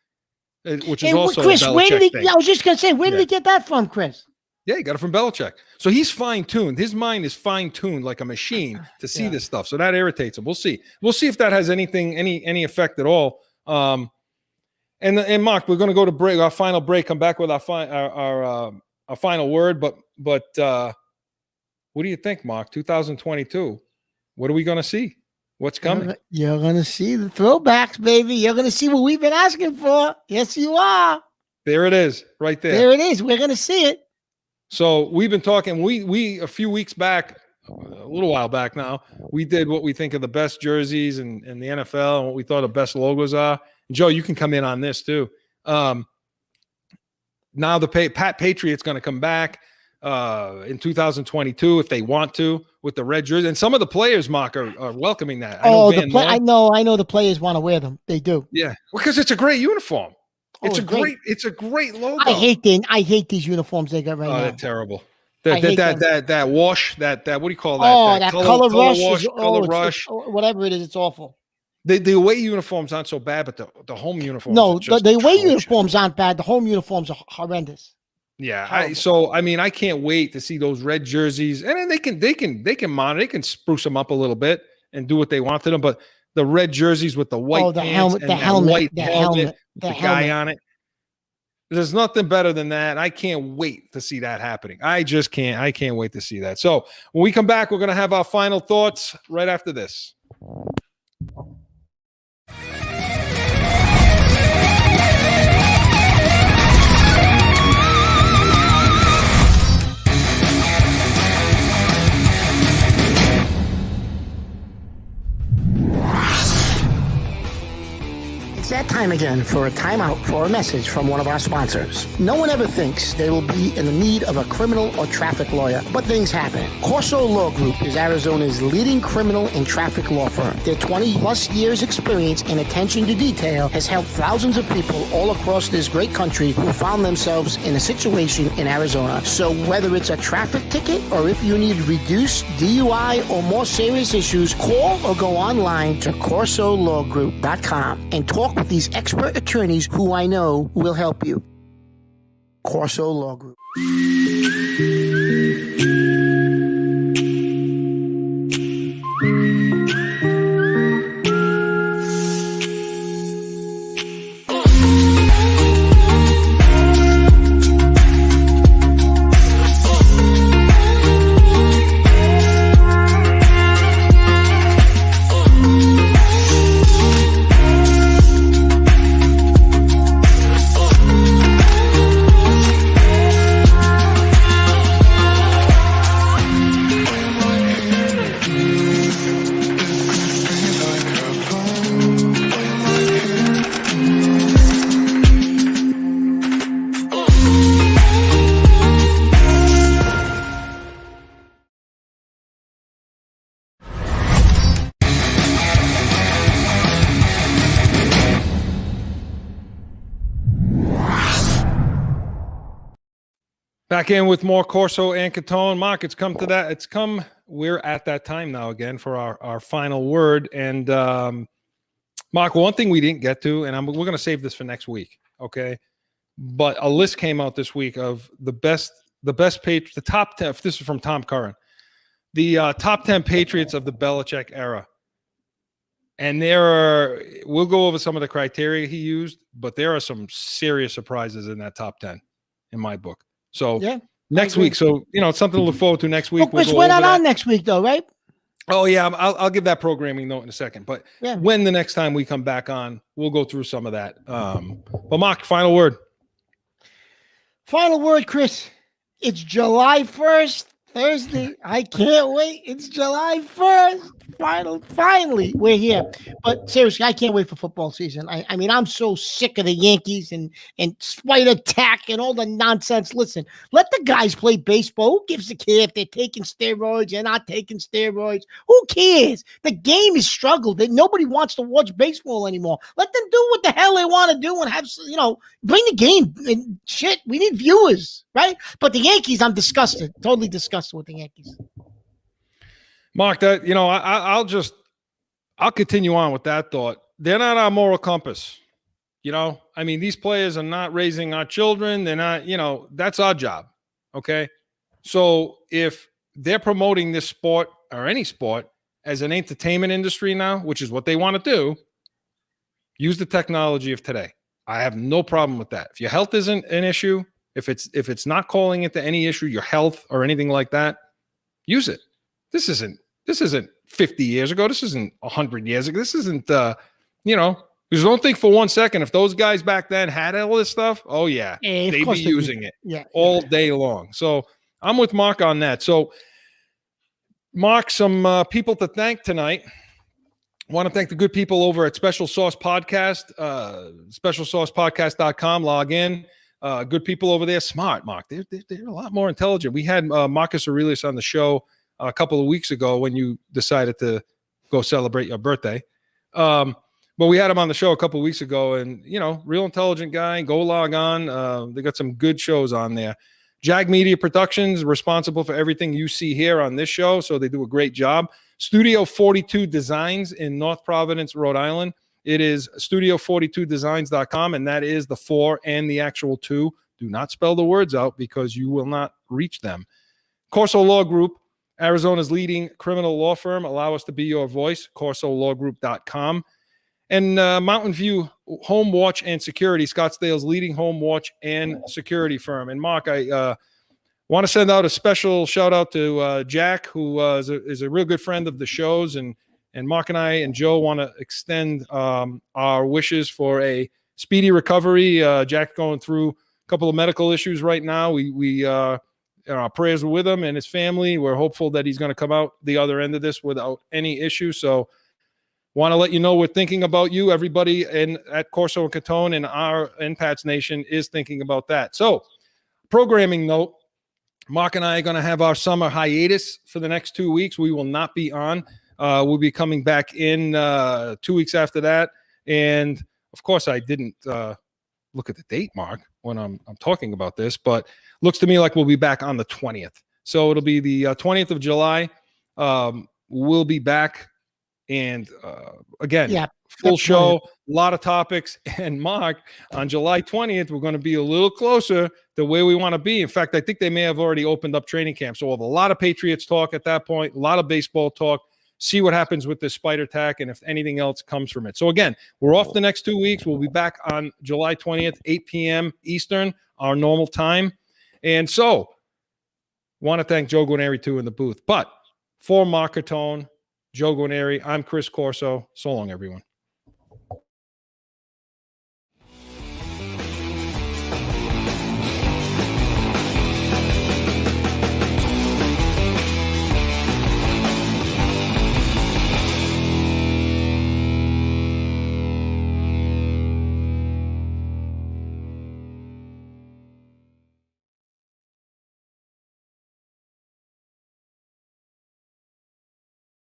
which is also Chris, a Belichick where did thing. I was just going to say, where did he get that from, Chris? Yeah, he got it from Belichick. So he's fine-tuned. His mind is fine-tuned like a machine to see this stuff. So that irritates him. We'll see. We'll see if that has any effect at all. And Mark, we're going to go to break, our final break, come back with our final word. But what do you think, Mark? 2022, what are we going to see? What's coming? You're going to see the throwbacks, baby. You're going to see what we've been asking for. Yes, you are. There it is, right there. There it is. We're going to see it. So we've been talking, we a few weeks back, a little while back now, we did what we think are the best jerseys in the NFL and what we thought the best logos are. And Joe, you can come in on this too. Now the Pat Patriot's going to come back in 2022 if they want to with the red jersey. And some of the players, Mark, are welcoming that. I know the players want to wear them. They do. Yeah, because it's a great uniform. It's a great logo. I hate these uniforms they got right now. They're terrible. That wash, that what do you call that? Oh, that color rush, color rush. Whatever it is, it's awful. The away uniforms aren't so bad, but the home uniforms. No, the away uniforms aren't bad. The home uniforms are horrendous. Yeah, I can't wait to see those red jerseys, and then they can monitor, they can spruce them up a little bit and do what they want to them, but the red jerseys with the white pants and the white helmet, the guy on it. There's nothing better than that. I can't wait to see that happening. I can't wait to see that. So when we come back, we're going to have our final thoughts right after this. It's that time again for a timeout for a message from one of our sponsors. No one ever thinks they will be in the need of a criminal or traffic lawyer, but things happen. Corso Law Group is Arizona's leading criminal and traffic law firm. Their 20-plus years experience and attention to detail has helped thousands of people all across this great country who found themselves in a situation in Arizona. So whether it's a traffic ticket or if you need reduced DUI or more serious issues, call or go online to CorsoLawGroup.com and talk with these expert attorneys who I know will help you. Corso Law Group. Back in with more Corso and Catone. Mark, it's come to that. We're at that time now again for our final word. And Mark, one thing we didn't get to, and we're going to save this for next week, okay? But a list came out this week of the top 10. This is from Tom Curran. The top 10 Patriots of the Belichick era. And we'll go over some of the criteria he used, but there are some serious surprises in that top 10 in my book. So yeah, next week. So, it's something to look forward to next week. Well, Chris, we're not on next week though, right? Oh yeah. I'll give that programming note in a second, but when the next time we come back on, we'll go through some of that. But Mark, final word. Final word, Chris. It's July 1st, Thursday. I can't wait. It's July 1st. Finally, we're here. But seriously, I can't wait for football season. I mean, I'm so sick of the Yankees and Spider Tack and all the nonsense. Listen, let the guys play baseball. Who gives a care if they're taking steroids? They're not taking steroids. Who cares? The game is struggled. Nobody wants to watch baseball anymore. Let them do what the hell they want to do and have, bring the game and shit. We need viewers, right? But the Yankees, I'm disgusted. Totally disgusted with the Yankees. Mark, that I'll continue on with that thought. They're not our moral compass. I mean, these players are not raising our children. They're not, that's our job. Okay. So if they're promoting this sport or any sport as an entertainment industry now, which is what they want to do, use the technology of today. I have no problem with that. If your health isn't an issue, if it's not calling into any issue, your health or anything like that, use it. This isn't 50 years ago. This isn't 100 years ago. This isn't, because don't think for 1 second, if those guys back then had all this stuff, oh yeah, they'd be using it all day long. So I'm with Mark on that. So Mark, some people to thank tonight. I want to thank the good people over at Special Sauce Podcast, specialsaucepodcast.com. Log in. Good people over there. Smart, Mark. They're a lot more intelligent. We had Marcus Aurelius on the show a couple of weeks ago when you decided to go celebrate your birthday. But we had him on the show a couple of weeks ago and, real intelligent guy. Go log on. They got some good shows on there. Jag Media Productions, responsible for everything you see here on this show. So they do a great job. Studio 42 Designs in North Providence, Rhode Island. It is studio42designs.com, and that is the 4 and the actual 2. Do not spell the words out because you will not reach them. Corso Law Group, Arizona's leading criminal law firm. Allow us to be your voice, corsolawgroup.com. And Mountain View Home Watch and Security, Scottsdale's leading home watch and security firm. And Mark, I want to send out a special shout out to Jack, who is a real good friend of the shows. And Mark and I and Joe want to extend our wishes for a speedy recovery. Jack going through a couple of medical issues right now. Our prayers are with him and his family. We're hopeful that he's going to come out the other end of this without any issue. So want to let you know we're thinking about you. Everybody at Corso and Catone and our NPATS Nation is thinking about that. So programming note, Mark and I are going to have our summer hiatus for the next 2 weeks. We will not be on. We'll be coming back in 2 weeks after that. And of course, I didn't look at the date, Mark, when I'm talking about this, but looks to me like we'll be back on the 20th. So it'll be the 20th of July. We'll be back. And again, full show, a lot of topics. And Mark, on July 20th, we're going to be a little closer to where we want to be. In fact, I think they may have already opened up training camp. So we'll have a lot of Patriots talk at that point, a lot of baseball talk, see what happens with this spider tack and if anything else comes from it. So again, we're off the next 2 weeks. We'll be back on July 20th, 8 p.m. Eastern, our normal time. And so want to thank Joe Guarneri too in the booth. But for Mark Catone, Joe Guarneri, I'm Chris Corso. So long, everyone.